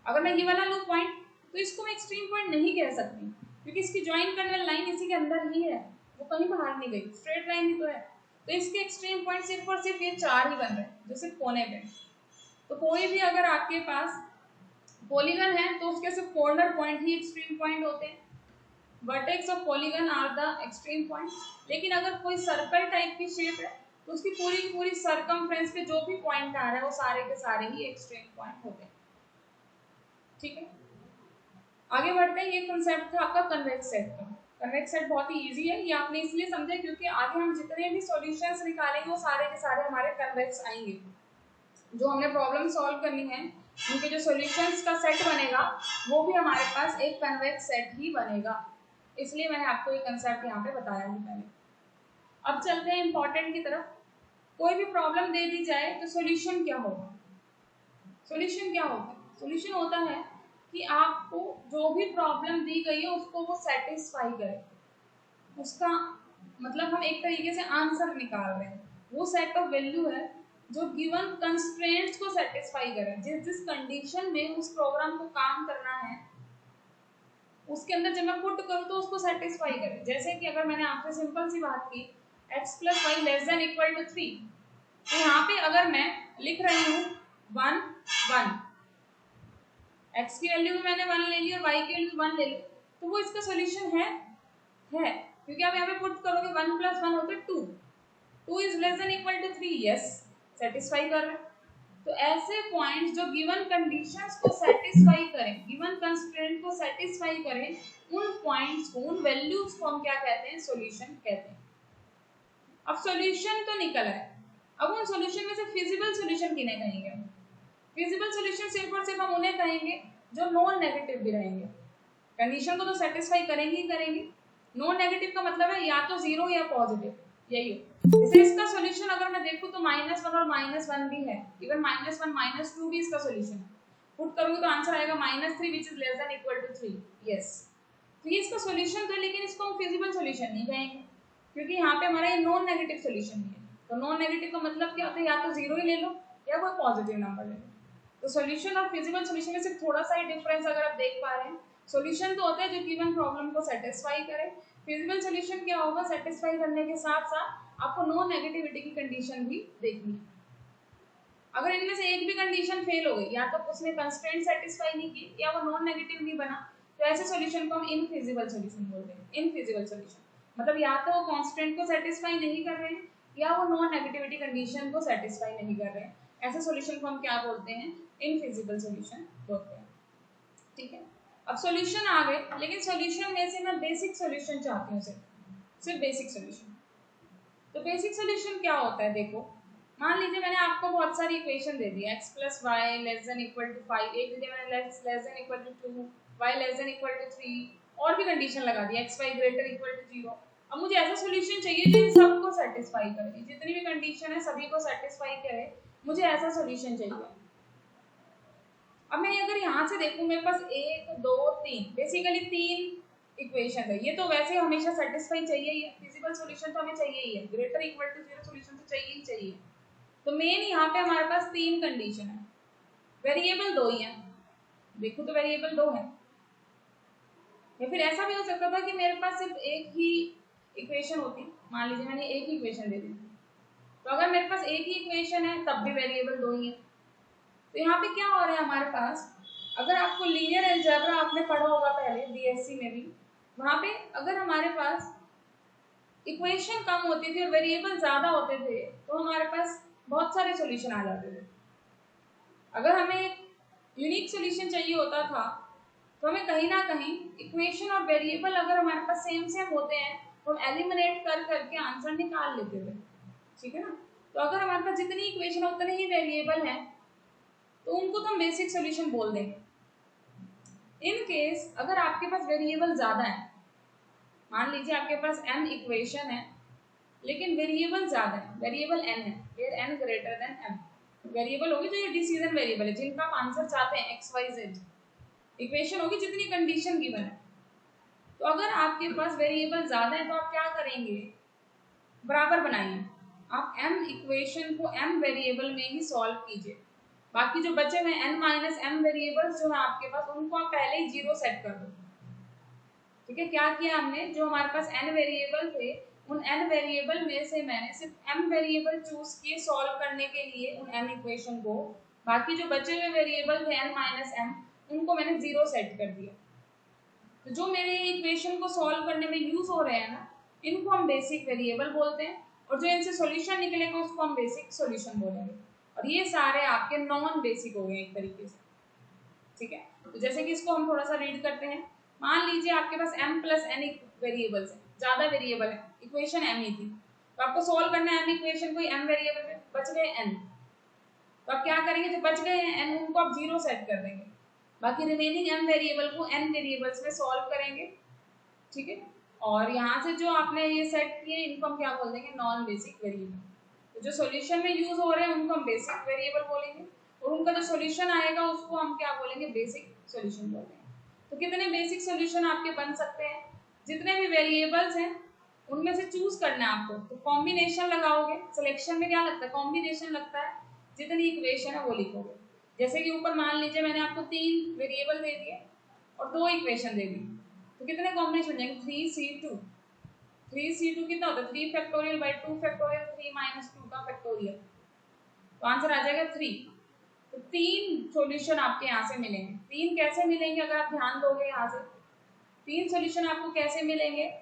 अगर मैं ये वाला लूँ पॉइंट तो इसको मैं एक्सट्रीम पॉइंट नहीं कह सकती, क्योंकि इसकी ज्वाइन करने वाली लाइन इसी के अंदर ही है, वो कहीं बाहर नहीं गई, स्ट्रेट लाइन ही तो है। तो इसके एक्सट्रीम पॉइंट सिर्फ और सिर्फ ये 4 ही बन रहे हैं, जो सिर्फ कोने पे। तो कोई भी अगर आपके पास पॉलीगन है तो उसके सिर्फ कॉर्नर पॉइंट ही एक्सट्रीम पॉइंट होते हैं, vertex of polygon are the extreme point. लेकिन अगर कोई सर्कल टाइप की शेप है तो उसकी पूरी की पूरी सरकमफ्रेंस पे जो भी पॉइंट आ रहा है वो सारे के सारे ही एक्सट्रीम पॉइंट होते हैं। ठीक है, आगे बढ़ते हैं। ये कंसेप्ट था आपका कन्वेक्स सेट का। कन्वेक्स सेट बहुत ही इजी है, ये आपने इसलिए समझा क्योंकि आगे हम जितने भी सॉल्यूशंस निकालेंगे वो सारे के सारे हमारे कन्वेक्स आएंगे। जो हमने प्रॉब्लम सॉल्व करनी है उनके जो सॉल्यूशंस का सेट बनेगा वो भी हमारे पास एक कन्वेक्स सेट ही बनेगा, इसलिए मैंने आपको ये कंसेप्ट यहाँ पे बताया ही पहले। अब चलते हैं इंपॉर्टेंट की तरफ। कोई भी प्रॉब्लम दे दी जाए तो सॉल्यूशन क्या होगा? सॉल्यूशन क्या होगा? सॉल्यूशन होता है कि आपको जो भी प्रॉब्लम दी गई है उसको वो सेटिस्फाई करे, उसका मतलब हम एक तरीके से आंसर निकाल रहे हैं। वो सेट ऑफ वैल्यू है जो गिवन कंस्ट्रेंट्स को सेटिस्फाई करे, जिस जिस कंडीशन में उस प्रोग्राम को काम करना है उसके अंदर जब मैं पुट करूँ तो उसको सेटिस्फाई करे। जैसे कि अगर मैंने आपसे सिंपल सी बात की x + y <= 3, तो यहाँ पे अगर मैं लिख रही हूँ 1 1, x की वैल्यू भी मैंने 1 ले ली और y की वैल्यू 1 ले ली, तो वो इसका सॉल्यूशन है, क्योंकि आप यहाँ पे पुट करोगे 1 + 1 होता है 2, 2 <= 3, यस सेटिस्फाई कर रहे हैं। तो ऐसे पॉइंट्स जो गिवन कंडीशंस को सेटिस्फाई करें, गिवन कंस्ट्रेंट को सेटिस्फाई करें, उन पॉइंट्स को, उन वैल्यूज को हम क्या कहते हैं? सॉल्यूशन कहते हैं। अब सॉल्यूशन तो निकल है, अब उन सॉल्यूशन में से फिजिबल सॉल्यूशन किन्हें कहेंगे? फिजिबल सॉल्यूशन सिर्फ और सिर्फ हम उन्हें कहेंगे जो नॉन नेगेटिव भी रहेंगे, कंडीशन को तो सेटिस्फाई करेंगे ही करेंगे। नॉन नेगेटिव का मतलब है या तो 0 या पॉजिटिव, यही हो। जैसे इसका सॉल्यूशन अगर मैं देखूं तो -1 और -1 भी है, इवन -1 -2 भी इसका सॉल्यूशन है। पुट करूंगी तो आंसर आएगा -3 which is less than equal to 3, yes. तो ये इसका सॉल्यूशन तो, लेकिन इसको हम फिजिबल सॉल्यूशन नहीं कहेंगे क्योंकि यहाँ पे हमारा ये नॉन नेगेटिव सॉल्यूशन है। तो नॉन नेगेटिव का मतलब क्या होता है? या तो 0 ही ले लो या कोई पॉजिटिव नंबर ले लो। तो सॉल्यूशन और फिजिबल सॉल्यूशन में सिर्फ थोड़ा सा ही डिफरेंस अगर आप देख पा रहे हैं। सॉल्यूशन तो होता है जो गिवन प्रॉब्लम को सेटिस्फाई करे, फिजिबल सॉल्यूशन क्या होगा? सेटिस्फाई करने के साथ साथ आपको नॉन नेगेटिविटी की कंडीशन भी देखनी है। अगर इनमें से एक भी कंडीशन फेल हो गई, या तो उसने कंस्ट्रेंट सेटिस्फाई नहीं की या वो नॉन नेगेटिव नहीं बना, तो ऐसे सॉल्यूशन को हम इनफिजिबल सॉल्यूशन बोलते हैं। इनफिजिबल सॉल्यूशन मतलब या तो वो कांस्टेंट को सेटिस्फाई नहीं कर रहे हैं या वो नॉन नेगेटिविटी कंडीशन को सेटिस्फाई नहीं कर रहे हैं, ऐसे सॉल्यूशन को हम क्या बोलते हैं? इनफिजिबल सॉल्यूशन बोलते हैं। ठीक है, अब सॉल्यूशन आ गए, लेकिन सॉल्यूशन में से मैं बेसिक सॉल्यूशन चाहती हूँ, सिर्फ बेसिक सॉल्यूशन। तो बेसिक सॉल्यूशन क्या होता है? देखो, मान लीजिए मैंने आपको बहुत सारी इक्वेशन दे दी, x + y <= 5, एक दे दी मैंने x <= 2, y <= 3, और भी कंडीशन लगा दी x y > 0। अब मुझे ऐसा सॉल्यूशन चाहिए जो इन सबको सेटिस्फाई करे, जितनी भी कंडीशन है सभी को सेटिस्फाई करे, मुझे ऐसा सॉल्यूशन चाहिए। अब मैं अगर यहाँ से देखूँ, मेरे पास 1 2 3 बेसिकली 3 इक्वेशन है, ये तो वैसे हमेशा सेटिस्फाई चाहिए ही है, फिजिबल सॉल्यूशन तो हमें चाहिए ही है, ग्रेटर इक्वल टू 0 सॉल्यूशन तो चाहिए ही चाहिए। तो मेन यहाँ पे हमारे पास 3 कंडीशन है, वेरिएबल 2 ही है, देखो तो वेरिएबल 2 है। या फिर ऐसा भी हो सकता था कि मेरे पास सिर्फ एक ही इक्वेशन होती, मान लीजिए मैंने एक ही इक्वेशन दे दी, तो अगर मेरे पास एक ही इक्वेशन है तब भी वेरिएबल 2 ही है। तो यहाँ पे क्या हो रहा है हमारे पास? अगर आपको लीनियर अलजेब्रा आपने पढ़ा होगा पहले बीएससी में भी, वहां पे अगर हमारे पास इक्वेशन कम होती थी और वेरिएबल ज्यादा होते थे तो हमारे पास बहुत सारे सॉल्यूशन आ जाते थे। अगर हमें एक यूनिक सॉल्यूशन चाहिए होता था तो तो हमें कहीं ना कहीं इक्वेशन और वेरिएबल अगर हमारे पास सेम सेम होते हैं तो हम एलिमिनेट कर करके आंसर निकाल लेते हैं, ठीक है ना। तो अगर हमारे पास जितनी इक्वेशन है उतने ही वेरिएबल हैं तो उनको तो हम बेसिक सोल्यूशन बोल देंगे। इन केस अगर आपके पास वेरिएबल ज्यादा है, मान लीजिए आपके पास m इक्वेशन है लेकिन वेरिएबल ज्यादा है, वेरिएबल n है, where n greater than m, variable होगी जो ये डिसीजन वेरिएबल है जिनका आप आंसर चाहते हैं x y z, इक्वेशन होगी जितनी कंडीशन गिवन है। तो अगर आपके पास वेरिएबल ज्यादा है तो आप क्या करेंगे, बराबर बनाइए, आप m इक्वेशन को m वेरिएबल में ही सॉल्व कीजिए, बाकी जो बचे हुए n माइनस m वेरिएबल्स जो है आपके पास उनको आप पहले ही 0 सेट कर दो, ठीक है। क्या किया हमने, जो हमारे पास n वेरिएबल थे उन n वेरिएबल में से मैंने सिर्फ m वेरिएबल चूज किए सॉल्व करने के लिए उन m इक्वेशन को, बाकी जो बचे हुए वेरिएबल थे n माइनस m उनको मैंने 0 सेट कर दिया। तो जो मेरे इक्वेशन को सॉल्व करने में यूज हो रहे हैं ना, इनको हम बेसिक वेरिएबल बोलते हैं और जो इनसे सॉल्यूशन निकलेगा उसको हम बेसिक सॉल्यूशन बोलेंगे। और ये सारे आपके नॉन बेसिक हो गए एक तरीके से, ठीक है। तो जैसे कि इसको हम थोड़ा सा रीड करते हैं। मान लीजिए आपके पास m प्लस n वेरिएबल्स है, ज्यादा वेरिएबल है, इक्वेशन m ही थी, तो आपको सॉल्व करना है m इक्वेशन को, m वेरिएबल में बच गए n, तो आप क्या करेंगे, जो बच गए हैं n उनको आप 0 सेट कर देंगे, बाकी रिमेनिंग m वेरिएबल को n वेरिएबल्स में सॉल्व करेंगे, ठीक है। और यहाँ से जो आपने ये सेट किए इनको हम क्या बोल देंगे, नॉन बेसिक वेरिएबल। तो जो सॉल्यूशन में यूज हो रहे हैं उनको हम बेसिक वेरिएबल बोलेंगे और उनका जो सॉल्यूशन आएगा उसको हम क्या बोलेंगे, बेसिक सॉल्यूशन बोलेंगे। तो कितने बेसिक सॉल्यूशन आपके बन सकते हैं, जितने भी वेरिएबल्स हैं उनमें से चूज करना है आपको, तो कॉम्बिनेशन लगाओगे, सिलेक्शन में क्या लगता है, कॉम्बिनेशन लगता है, जितनी इक्वेशन है वो लिखोगे। जैसे कि ऊपर मान लीजिए मैंने आपको 3 वेरिएबल दे दिए और 2 इक्वेशन दे दी, तो कितने कॉम्बिनेशन बन जाएंगे, 3c2, 3c2 कितना होता है, 3 फैक्टोरियल बाई 2 फैक्टोरियल, 3 माइनस 2 का फैक्टोरियल, तो आंसर आ जाएगा 3। तो 3 सॉल्यूशन आपके यहाँ से मिलेंगे। 3 कैसे मिलेंगे अगर आप ध्यान दोगे, यहाँ से 3 सॉल्यूशन आपको कैसे मिलेंगे,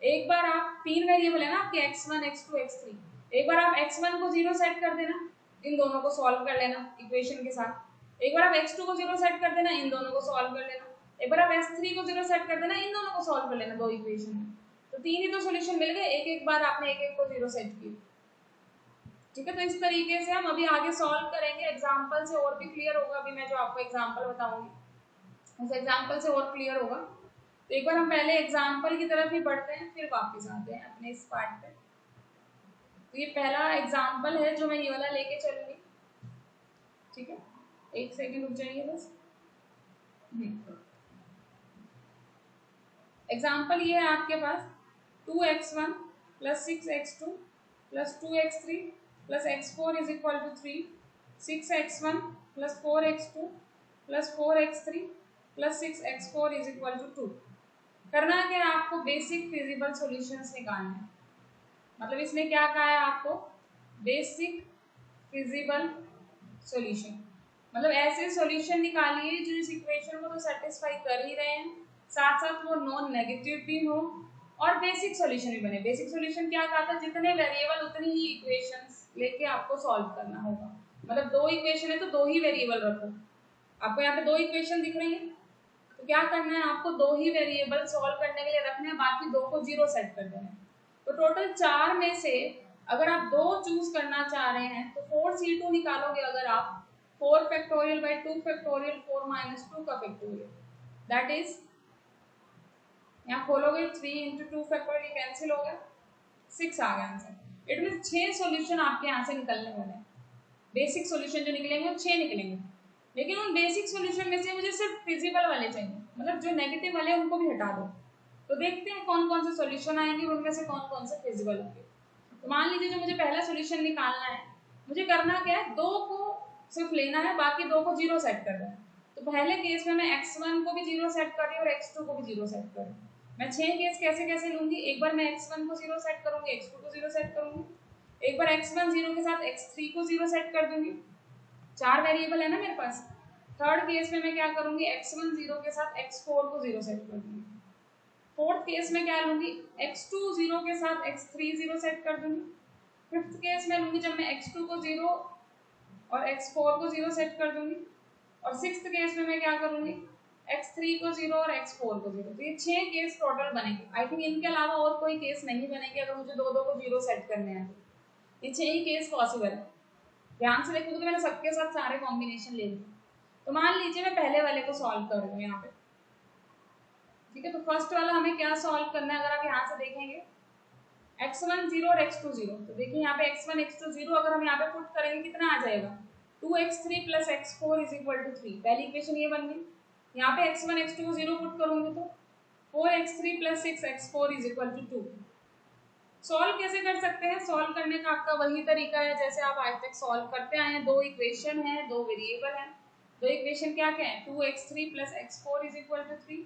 एक बार आप 3 वेरिएबल है ना आपके x1 x2 x3, एक बार आप x1 को 0 सेट कर देना, इन दोनों को सॉल्व कर लेना इक्वेशन के साथ, एक बार आप x2 को 0 सेट कर देना, इन दोनों को सॉल्व कर लेना, एक बार आप x3 को 0 सेट कर देना, इन दोनों को सॉल्व कर लेना, 2 इक्वेशन में, तो 3 ही तो सॉल्यूशन मिल गए, एक एक बार आपने एक एक को 0 सेट किया, ठीक है। तो इस तरीके से हम अभी आगे सॉल्व करेंगे, एग्जाम्पल से और भी क्लियर होगा, अभी मैं जो आपको एग्जाम्पल बताऊंगी उस एग्जाम्पल से और क्लियर होगा। तो एक बार हम पहले एग्जाम्पल की तरफ ही बढ़ते हैं फिर वापस आते हैं अपने इस पार्ट पे। तो ये पहला एग्जाम्पल है जो मैं ये वाला लेके चलूंगी, ठीक है, एक सेकंड रुक जाइए बस। एग्जाम्पल ये है आपके पास 2x1 plus 6x2 plus 2x3 plus x4 is equal to 3, 6x1 plus 4x2 plus 4x3 plus 6x4 is equal to 2। करना क्या है आपको, बेसिक फिजिबल सॉल्यूशंस निकालना है, मतलब इसमें क्या कहा है आपको, बेसिक फिजिबल सॉल्यूशन, मतलब ऐसे सॉल्यूशन निकालिए जो इस इक्वेशन को तो सेटिस्फाई कर ही रहे हैं, साथ साथ वो नॉन नेगेटिव भी हो और बेसिक सॉल्यूशन भी बने। बेसिक सॉल्यूशन क्या कहा था, जितने वेरिएबल उतनी ही इक्वेशंस लेके आपको सॉल्व करना होगा, मतलब 2 इक्वेशन है तो 2 ही वेरिएबल रखो, आपको यहाँ पे 2 इक्वेशन दिख रही है तो क्या करना है आपको, 2 ही वेरिएबल सॉल्व करने के लिए रखने हैं, बाकी 2 को 0 सेट कर देना है। तो टोटल 4 में से अगर आप 2 चूज करना चाह रहे हैं तो 4c2 निकालोगे, अगर आप 4 फैक्टोरियल बाई 2 फैक्टोरियल 4 माइनस 2 का फैक्टोरियल, दैट इज यहाँ खोलोगे 3 इंटू 2 फैक्टोरियल कैंसिल हो गया, 6 आ गया आंसर। इट मीन 6 सॉल्यूशन आपके यहाँ से निकलने वाले हैं, बेसिक सॉल्यूशन जो निकलेंगे वो 6 निकलेंगे, लेकिन उन बेसिक सॉल्यूशन में से मुझे सिर्फ फिजिबल वाले चाहिए, मतलब जो नेगेटिव वाले उनको भी हटा दो। तो देखते हैं कौन कौन से सॉल्यूशन आएंगे, उनमें से कौन कौन से फिजिबल होंगे। तो मान लीजिए जो मुझे पहला सॉल्यूशन निकालना है, मुझे करना क्या है, 2 को सिर्फ लेना है, बाकी 2 को 0 सेट करना है। तो पहले केस में मैं x1 को भी 0 सेट कर रही हूँ और x2 को भी 0 सेट कर रही हूँ। मैं 6 केस कैसे कैसे लूंगी, एक बार मैं x1 को 0 सेट करूंगी, x2 को 0 सेट करूंगी, एक बार x1 0 के साथ x3 को 0 सेट कर दूंगी, 4 वेरिएबल है ना मेरे पास। थर्ड केस में मैं क्या करूंगी, x1 0 के साथ x4 को 0 सेट कर दूंगी। फोर्थ केस में क्या लूंगी, x2 0 के साथ x3 0 सेट कर दूंगी। फिफ्थ केस में लूंगी जब मैं x2 को 0 और x4 को 0 सेट कर दूंगी। और सिक्स्थ केस में मैं क्या करूंगी, x3 को 0 और x4 को 0। तो ये 6 केस टोटल बनेंगे। आई थिंक इनके अलावा और कोई केस नहीं बनेंगे अगर मुझे दो को 0 सेट करने हैं तो। ये 6 ही केस पॉसिबल है। ध्यान से देखो तो मैंने सबके साथ सारे कॉम्बिनेशन ले लिए। तो मान लीजिए मैं पहले वाले को सॉल्व कर रही हूँ यहाँ पे, ठीक है। तो फर्स्ट वाला हमें क्या सॉल्व करना है, अगर आप यहाँ से देखेंगे x1 0 और x2 0। तो देखिए यहाँ पे x1 x2 0 अगर हम यहाँ पे पुट करेंगे कितना आ जाएगा, 2x3 plus x4 is equal to 3। पहली इक्वेशन ये बन गई। यहाँ पे x1 x2 0 पुट करूंगी तो 4x3 plus 6x4 is equal to 2। Solve कैसे कर सकते हैं, सॉल्व करने का आपका वही तरीका है जैसे आप आज तक सॉल्व करते आए हैं। दो इक्वेशन है, दो वेरिएबल है। दो इक्वेशन क्या क्या है, 2x3 plus x4 is equal to 3,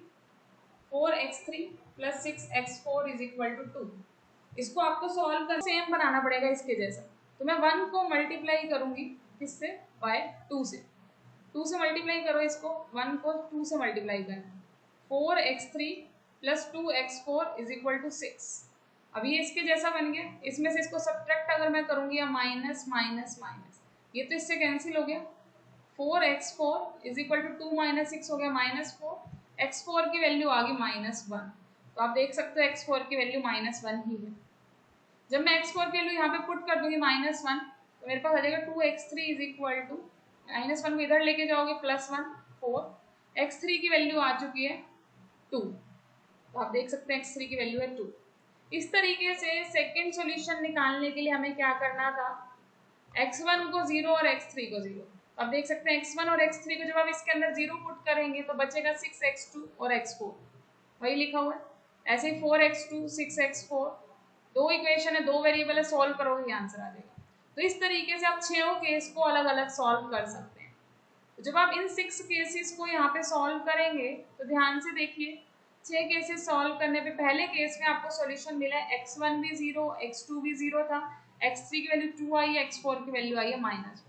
4x3 plus 6x4 is equal to 2। इसको आपको सॉल्व कर सेम बनाना पड़ेगा इसके जैसा। तो मैं 1 को मल्टीप्लाई करूंगी किससे, बाय 2 से। 2 से मल्टीप्लाई करो इसको, 1 को 2 से मल्टीप्लाई करना। 4x3 plus 2x4 is equal to 6। अब ये इसके जैसा बन गया। इसमें से इसको सब्ट्रैक्ट अगर मैं करूंगी या माइनस माइनस माइनस, ये तो इससे कैंसिल हो गया। 4x4 is equal to 2 minus 6 हो गया -4। x4 की वैल्यू आ गई -1। तो आप देख सकते हो x4 की वैल्यू -1 ही है। जब मैं x4 की वैल्यू यहाँ पे पुट कर दूंगी -1 तो मेरे पास आ जाएगा 2x3 इज इक्वल टू -1 को इधर लेके जाओगे +1 4। x3 की वैल्यू आ चुकी है 2। तो आप देख सकते हैं x3 की वैल्यू है 2। इस तरीके से सेकंड सॉल्यूशन निकालने के लिए हमें क्या करना था, x1 को 0 और x3 को 0। अब देख सकते हैं x1 और x3 को जब आप इसके अंदर 0 पुट करेंगे तो बचेगा 6x2 और x4, वही लिखा हुआ है। ऐसे ही 4x2 6x4, दो इक्वेशन है, दो वेरिएबल है, सॉल्व करोगे ये आंसर आ जाएगा। तो इस तरीके से आप 6 केस को अलग अलग सॉल्व कर सकते हैं। तो जब आप इन 6 केसेस को यहाँ पे सॉल्व करेंगे तो ध्यान से देखिए, 6 केसेस सॉल्व करने पे पहले केस में आपको सॉल्यूशन मिला है x1 भी 0, x2 भी 0 था, x3 की वैल्यू 2 आई है, x4 की वैल्यू आई है -1।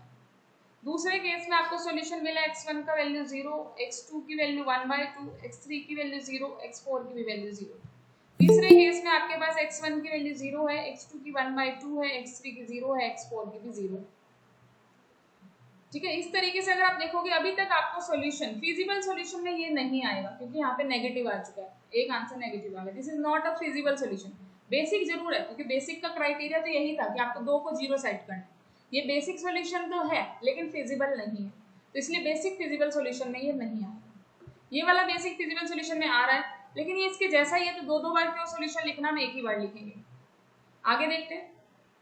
दूसरे केस में आपको सॉल्यूशन मिला x1 का वैल्यू 0, x2 की वैल्यू 1/2, x3 की वैल्यू 0, x4 की भी वैल्यू 0। तीसरे केस में आपके पास x1 की वैल्यू 0 है, x2 की 1/2 है, x3 की 0 है, x4 की भी 0। ठीक है। इस तरीके से अगर आप देखोगे अभी तक आपको सॉल्यूशन, फिजिबल सॉल्यूशन में ये नहीं आएगा क्योंकि यहाँ पे नेगेटिव आ चुका है, एक आंसर नेगेटिव आ गया। This is not a feasible solution. Basic जरूर है क्योंकि बेसिक का क्राइटेरिया तो यही था कि आपको 2 को 0 सेट करना है। ये बेसिक सॉल्यूशन तो है लेकिन फिजिबल नहीं है, तो इसलिए बेसिक फिजिबल सॉल्यूशन में ये नहीं आएगा। ये वाला बेसिक फिजिबल सॉल्यूशन में आ रहा है लेकिन ये इसके जैसा ही है, तो दो बार क्यों सॉल्यूशन लिखना, हम एक ही बार लिखेंगे। आगे देखते हैं।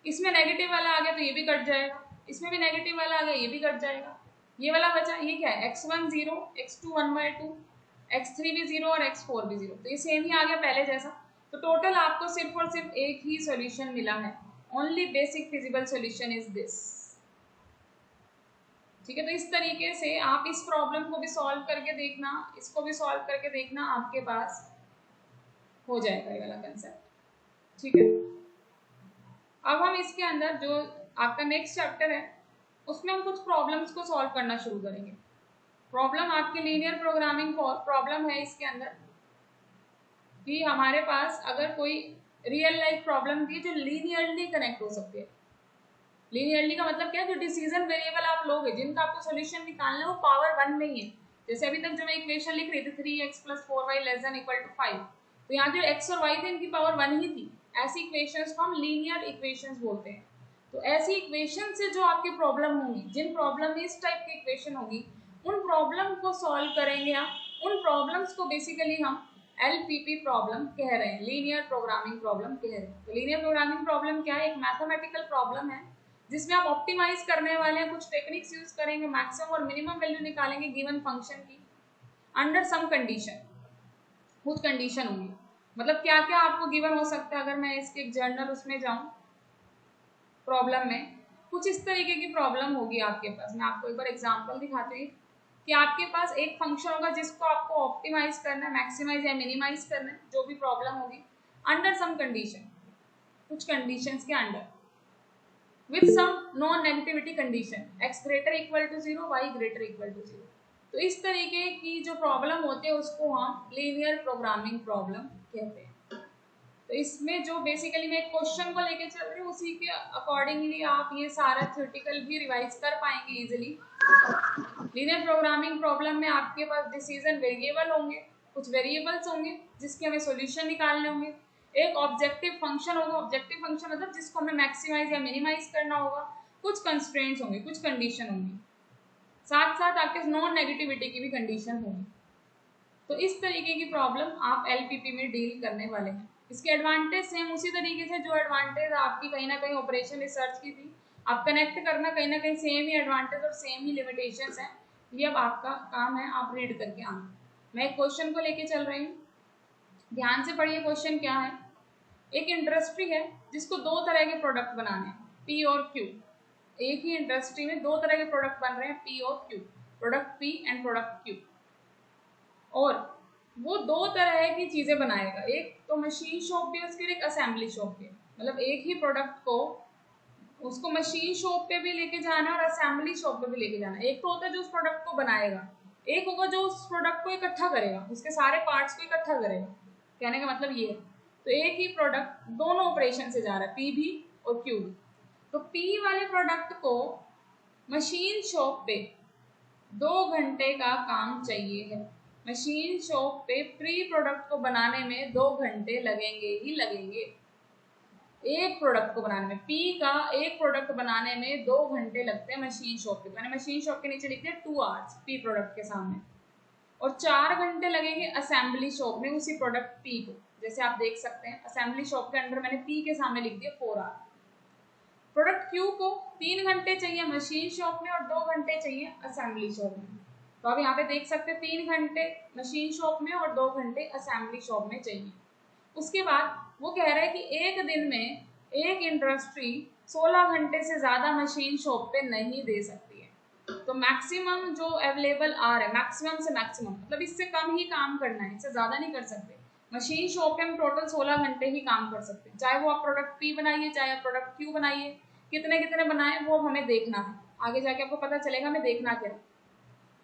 इसमें नेगेटिव वाला आ गया तो ये भी कट जाएगा, इसमें भी नेगेटिव वाला आ गया ये भी कट जाएगा। ये वाला बचा, ये क्या है, x1 0, x2 1/2, x3 भी 0 और x4 भी 0। तो ये सेम ही आ गया पहले जैसा। तो टोटल आपको सिर्फ और सिर्फ एक ही सॉल्यूशन मिला है। Only basic feasible solution is this. ठीक है। तो इस तरीके से आप इस प्रॉब्लम को भी सॉल्व करके देखना, इसको भी सॉल्व करके देखना, आपके पास हो जाएगा ये वाला कंसेप्ट। ठीक है। अब हम इसके अंदर जो आपका नेक्स्ट चैप्टर है उसमें हम कुछ प्रॉब्लम्स को सॉल्व करना शुरू करेंगे। प्रॉब्लम आपकी लीनियर प्रोग्रामिंग प्रॉब्लम है इसके अंदर, कि हमारे पास अगर कोई रियल लाइफ प्रॉब्लम थी जो लीनियरली कनेक्ट हो सकती है। लीनियरली का मतलब क्या है, जो डिसीजन वेरिएबल आप लोगे जिनका आपको सॉल्यूशन निकालना है वो पावर 1 में ही है। जैसे अभी तक जो मैं इक्वेशन लिख रही थी 3x + 4y ≤ 5, तो यहाँ जो x और y थे इनकी पावर 1 ही थी। ऐसी इक्वेशंस को हम लीनियर इक्वेशंस बोलते हैं। तो ऐसी इक्वेशन से जो आपकी प्रॉब्लम होंगी, जिन प्रॉब्लम में इस टाइप की इक्वेशन होगी, उन प्रॉब्लम को सॉल्व करेंगे हम। उन प्रॉब्लम्स को बेसिकली हम LPP प्रॉब्लम कह रहे हैं, लीनियर प्रोग्रामिंग प्रॉब्लम कह रहे हैं। तो लीनियर प्रोग्रामिंग प्रॉब्लम क्या है, एक मैथमेटिकल प्रॉब्लम है जिसमें आप ऑप्टिमाइज करने वाले हैं, कुछ टेक्निक्स यूज करेंगे, मैक्सिमम और मिनिमम वैल्यू निकालेंगे गिवन फंक्शन की अंडर सम कंडीशन। कुछ कंडीशन होंगी, मतलब क्या क्या आपको गिवन हो सकता है। अगर मैं इसके एक जर्नल उसमें जाऊं प्रॉब्लम में, कुछ इस तरीके की प्रॉब्लम होगी आपके पास। मैं आपको एक बार एग्जांपल दिखाती हूँ कि आपके पास एक फंक्शन होगा जिसको आपको ऑप्टिमाइज करना है, मैक्सिमाइज या मिनिमाइज करना है, जो भी प्रॉब्लम होगी अंडर सम कंडीशन, कुछ कंडीशंस के under, with some non negativity condition, x > 0, y > 0। तो इस तरीके की जो प्रॉब्लम होते हैं उसको हम लीनियर प्रोग्रामिंग प्रॉब्लम कहते हैं। तो इसमें जो बेसिकली मैं एक क्वेश्चन को लेके चल रही हूँ, उसी के अकॉर्डिंगली आप ये सारा थ्योरेटिकल भी रिवाइज कर पाएंगे इजीली। लीनियर प्रोग्रामिंग प्रॉब्लम में आपके पास डिसीजन वेरिएबल होंगे, कुछ वेरिएबल्स होंगे जिसके हमें सॉल्यूशन निकालने होंगे, एक ऑब्जेक्टिव फंक्शन होगा, ऑब्जेक्टिव फंक्शन मतलब जिसको हमें मैक्सिमाइज या मिनिमाइज करना होगा, कुछ कंस्ट्रेंट्स होंगे, कुछ कंडीशन होंगी, साथ साथ आपके नॉन नेगेटिविटी की भी कंडीशन होगी। तो इस तरीके की प्रॉब्लम आप एलपीपी में डील करने वाले हैं। इसके एडवांटेज सेम उसी तरीके से जो एडवांटेज आपकी कहीं ना कहीं ऑपरेशन रिसर्च की थी, आप कनेक्ट करना कहीं ना कहीं सेम ही एडवांटेज और सेम ही लिमिटेशंस हैं। ये अब आपका काम है, आप रीड करके आना। मैं एक क्वेश्चन को लेके चल रही हूँ, ध्यान से पढ़िए क्वेश्चन क्या है। एक इंडस्ट्री है जिसको दो तरह के प्रोडक्ट बनाने हैं, पी और क्यू। एक ही इंडस्ट्री में दो तरह के प्रोडक्ट बन रहे हैं, पी और Q, product P and product Q. और वो दो तरह की चीजें बनाएगा, एक तो मशीन शॉप भी, उसके लिए एक असेंबली शॉप भी। मतलब एक ही प्रोडक्ट को उसको मशीन शॉप पे भी लेके जाना और असेंबली शॉप पे भी लेके जाना। एक तो होता है जो उस प्रोडक्ट को बनाएगा, एक होगा जो उस प्रोडक्ट को इकट्ठा करेगा, उसके सारे पार्ट्स को इकट्ठा करेगा। कहने का मतलब ये है, तो एक ही प्रोडक्ट दोनों ऑपरेशन से जा रहा है, पी भी और क्यू भी। तो पी वाले प्रोडक्ट को मशीन शॉप पे 2 घंटे का काम चाहिए है। मशीन शॉप पे प्री प्रोडक्ट को बनाने में 2 घंटे लगेंगे ही लगेंगे। एक प्रोडक्ट को बनाने में, पी का एक प्रोडक्ट बनाने में 2 घंटे लगते हैं मशीन शॉप पे। मैंने मशीन शॉप के नीचे लिख दिया 2 आवर्स पी प्रोडक्ट के सामने, और 4 घंटे लगेंगे असेंबली शॉप में उसी प्रोडक्ट पी को। जैसे आप देख सकते हैं असेंबली शॉप के अंदर मैंने पी के सामने लिख दिया 4 आवर। प्रोडक्ट क्यू को 3 घंटे चाहिए मशीन शॉप में और 2 घंटे चाहिए असेंबली शॉप में। तो आप यहाँ पे देख सकते हैं 3 घंटे मशीन शॉप में और 2 घंटे असेंबली शॉप में चाहिए। उसके बाद वो कह रहा है कि एक दिन में एक इंडस्ट्री 16 घंटे से ज़्यादा मशीन शॉप पे नहीं दे सकती है। तो मैक्सिमम जो अवेलेबल आर है, मैक्सिमम से मैक्सिमम मतलब इससे कम ही काम करना है, इससे ज़्यादा नहीं कर सकते। मशीन शॉप पे हम टोटल 16 घंटे ही काम कर सकते हैं, चाहे वो आप प्रोडक्ट पी बनाइए चाहे आप प्रोडक्ट क्यू बनाइए। कितने कितने बनाए वो हमें देखना है, आगे जाके आपको पता चलेगा हमें देखना क्या।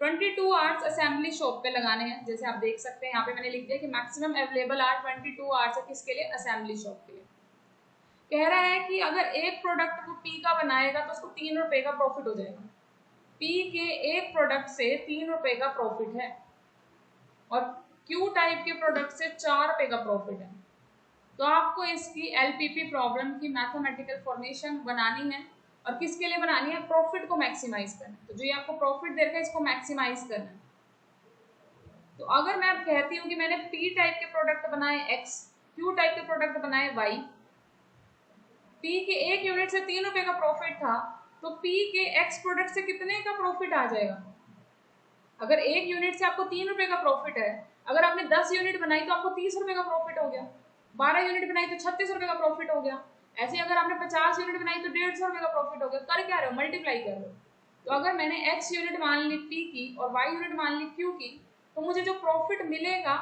22 आवर्स असेंबली शॉप पे लगाने हैं। जैसे आप देख सकते हैं यहाँ पे मैंने लिख दिया कि मैक्सिमम अवेलेबल आर 22 आवर्स है, किसके लिए, असेंबली शॉप के लिए। कह रहा है कि अगर एक प्रोडक्ट वो पी का बनाएगा तो उसको 3 रुपए का प्रॉफिट हो जाएगा। पी के एक प्रोडक्ट से 3 रुपए का प्रॉफिट है और क्यू टाइप के प्रोडक्ट से 4 रुपए का प्रॉफिट है। तो आपको इसकी एलपीपी प्रॉब्लम की मैथमेटिकल फॉर्मेशन बनानी है, और किसके लिए बनानी है, प्रॉफिट को मैक्सिमाइज करना है। तो जो ये आपको प्रॉफिट दे रखा है इसको मैक्सिमाइज करना है। तो अगर मैं कहती हूँ कि मैंने पी टाइप के प्रोडक्ट बनाए एक्स, क्यू टाइप के प्रोडक्ट बनाए वाई, पी के एक यूनिट से 3 रुपए का प्रॉफिट था, तो पी के एक्स प्रोडक्ट से कितने का प्रॉफिट आ जाएगा। अगर एक यूनिट से आपको 3 रुपए का प्रॉफिट है, अगर आपने 10 यूनिट बनाई तो आपको 30 रुपए का प्रॉफिट हो गया, 12 यूनिट बनाई तो 36 रुपए का प्रॉफिट हो गया। ऐसे अगर आपने 50 यूनिट बनाई तो 150 रुपए का प्रॉफिट हो गया। कर क्या रहे हो, मल्टीप्लाई कर रहे हो। तो अगर मैंने एक्स यूनिट मान ली पी की और वाई यूनिट मान ली क्यू की, तो मुझे जो प्रॉफिट मिलेगा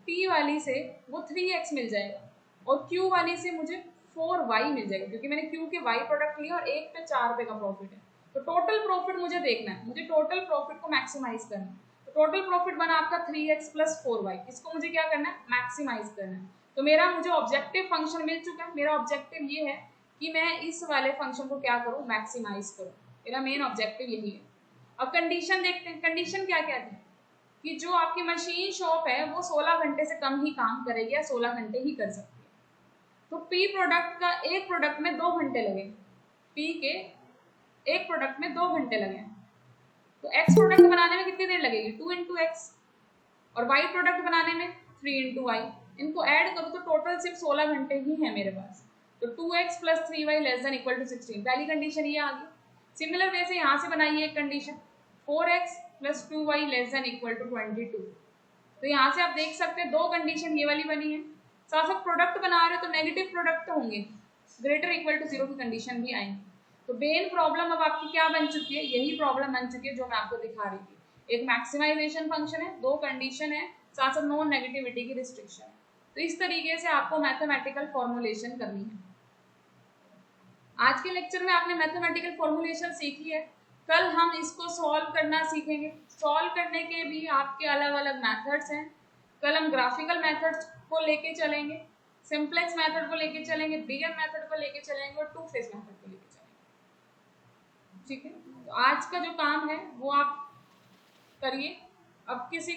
पी वाली से वो 3x मिल जाएगा, और क्यू वाली से मुझे 4y मिल जाएगा, क्योंकि मैंने क्यू के वाई प्रोडक्ट लिया और एक पे 4 रुपए का प्रॉफिट है। तो टोटल प्रॉफिट मुझे देखना है, मुझे टोटल प्रॉफिट को मैक्सिमाइज करना है। तो टोटल प्रॉफिट बना आपका 3x प्लस 4y, इसको मुझे क्या करना है, मैक्सिमाइज करना है। तो मेरा मुझे ऑब्जेक्टिव फंक्शन मिल चुका है। मेरा ऑब्जेक्टिव ये है कि मैं इस वाले फंक्शन को क्या करूँ, मैक्सिमाइज करूँ। मेरा मेन ऑब्जेक्टिव यही है। अब कंडीशन देखते हैं, कंडीशन क्या कहते हैं कि जो आपकी मशीन शॉप है वो 16 घंटे से कम ही काम करेगी या 16 घंटे ही कर सकती है। तो पी प्रोडक्ट का एक प्रोडक्ट में 2 घंटे लगे, पी के एक प्रोडक्ट में 2 घंटे लगे, तो एक्स प्रोडक्ट बनाने में कितनी देर लगेगी, 2 इंटू एक्स, और वाई प्रोडक्ट बनाने में 3 इंटू वाई। इनको ऐड करो तो टोटल सिर्फ 16 घंटे ही है मेरे पास। तो 2x plus 3y less than equal to 16, पहली कंडीशन ये आ गई। सिमिलर वे से यहाँ से बनाइए एक condition, 4x plus 2y less than equal to 22। तो यहाँ से आप देख सकते हैं 2 कंडीशन ये वाली बनी है। साथ साथ प्रोडक्ट बना रहे हो तो नेगेटिव प्रोडक्ट होंगे, ग्रेटर इक्वल टू 0 की कंडीशन भी आएंगी। तो मेन प्रॉब्लम अब आपकी क्या बन चुकी है, यही प्रॉब्लम बन चुकी है जो मैं आपको दिखा रही थी। एक मैक्सिमाइजेशन फंक्शन है, 2 कंडीशन है, साथ साथ नॉन नेगेटिविटी की रिस्ट्रिक्शन है। तो इस तरीके से आपको मैथमेटिकल फॉर्मुलेशन करनी है। आज के लेक्चर में आपने मैथमेटिकल फॉर्मुलेशन सीखी है, कल हम इसको सॉल्व करना सीखेंगे। सॉल्व करने के भी आपके अलग अलग मेथड्स हैं। कल हम ग्राफिकल मेथड्स को लेके चलेंगे, सिंप्लेक्स मेथड को लेके चलेंगे, बिगर मेथड को लेके चलेंगे और टू फेज मेथड को लेके चलेंगे। ठीक है, तो आज का जो काम है वो आप करिए। अब किसी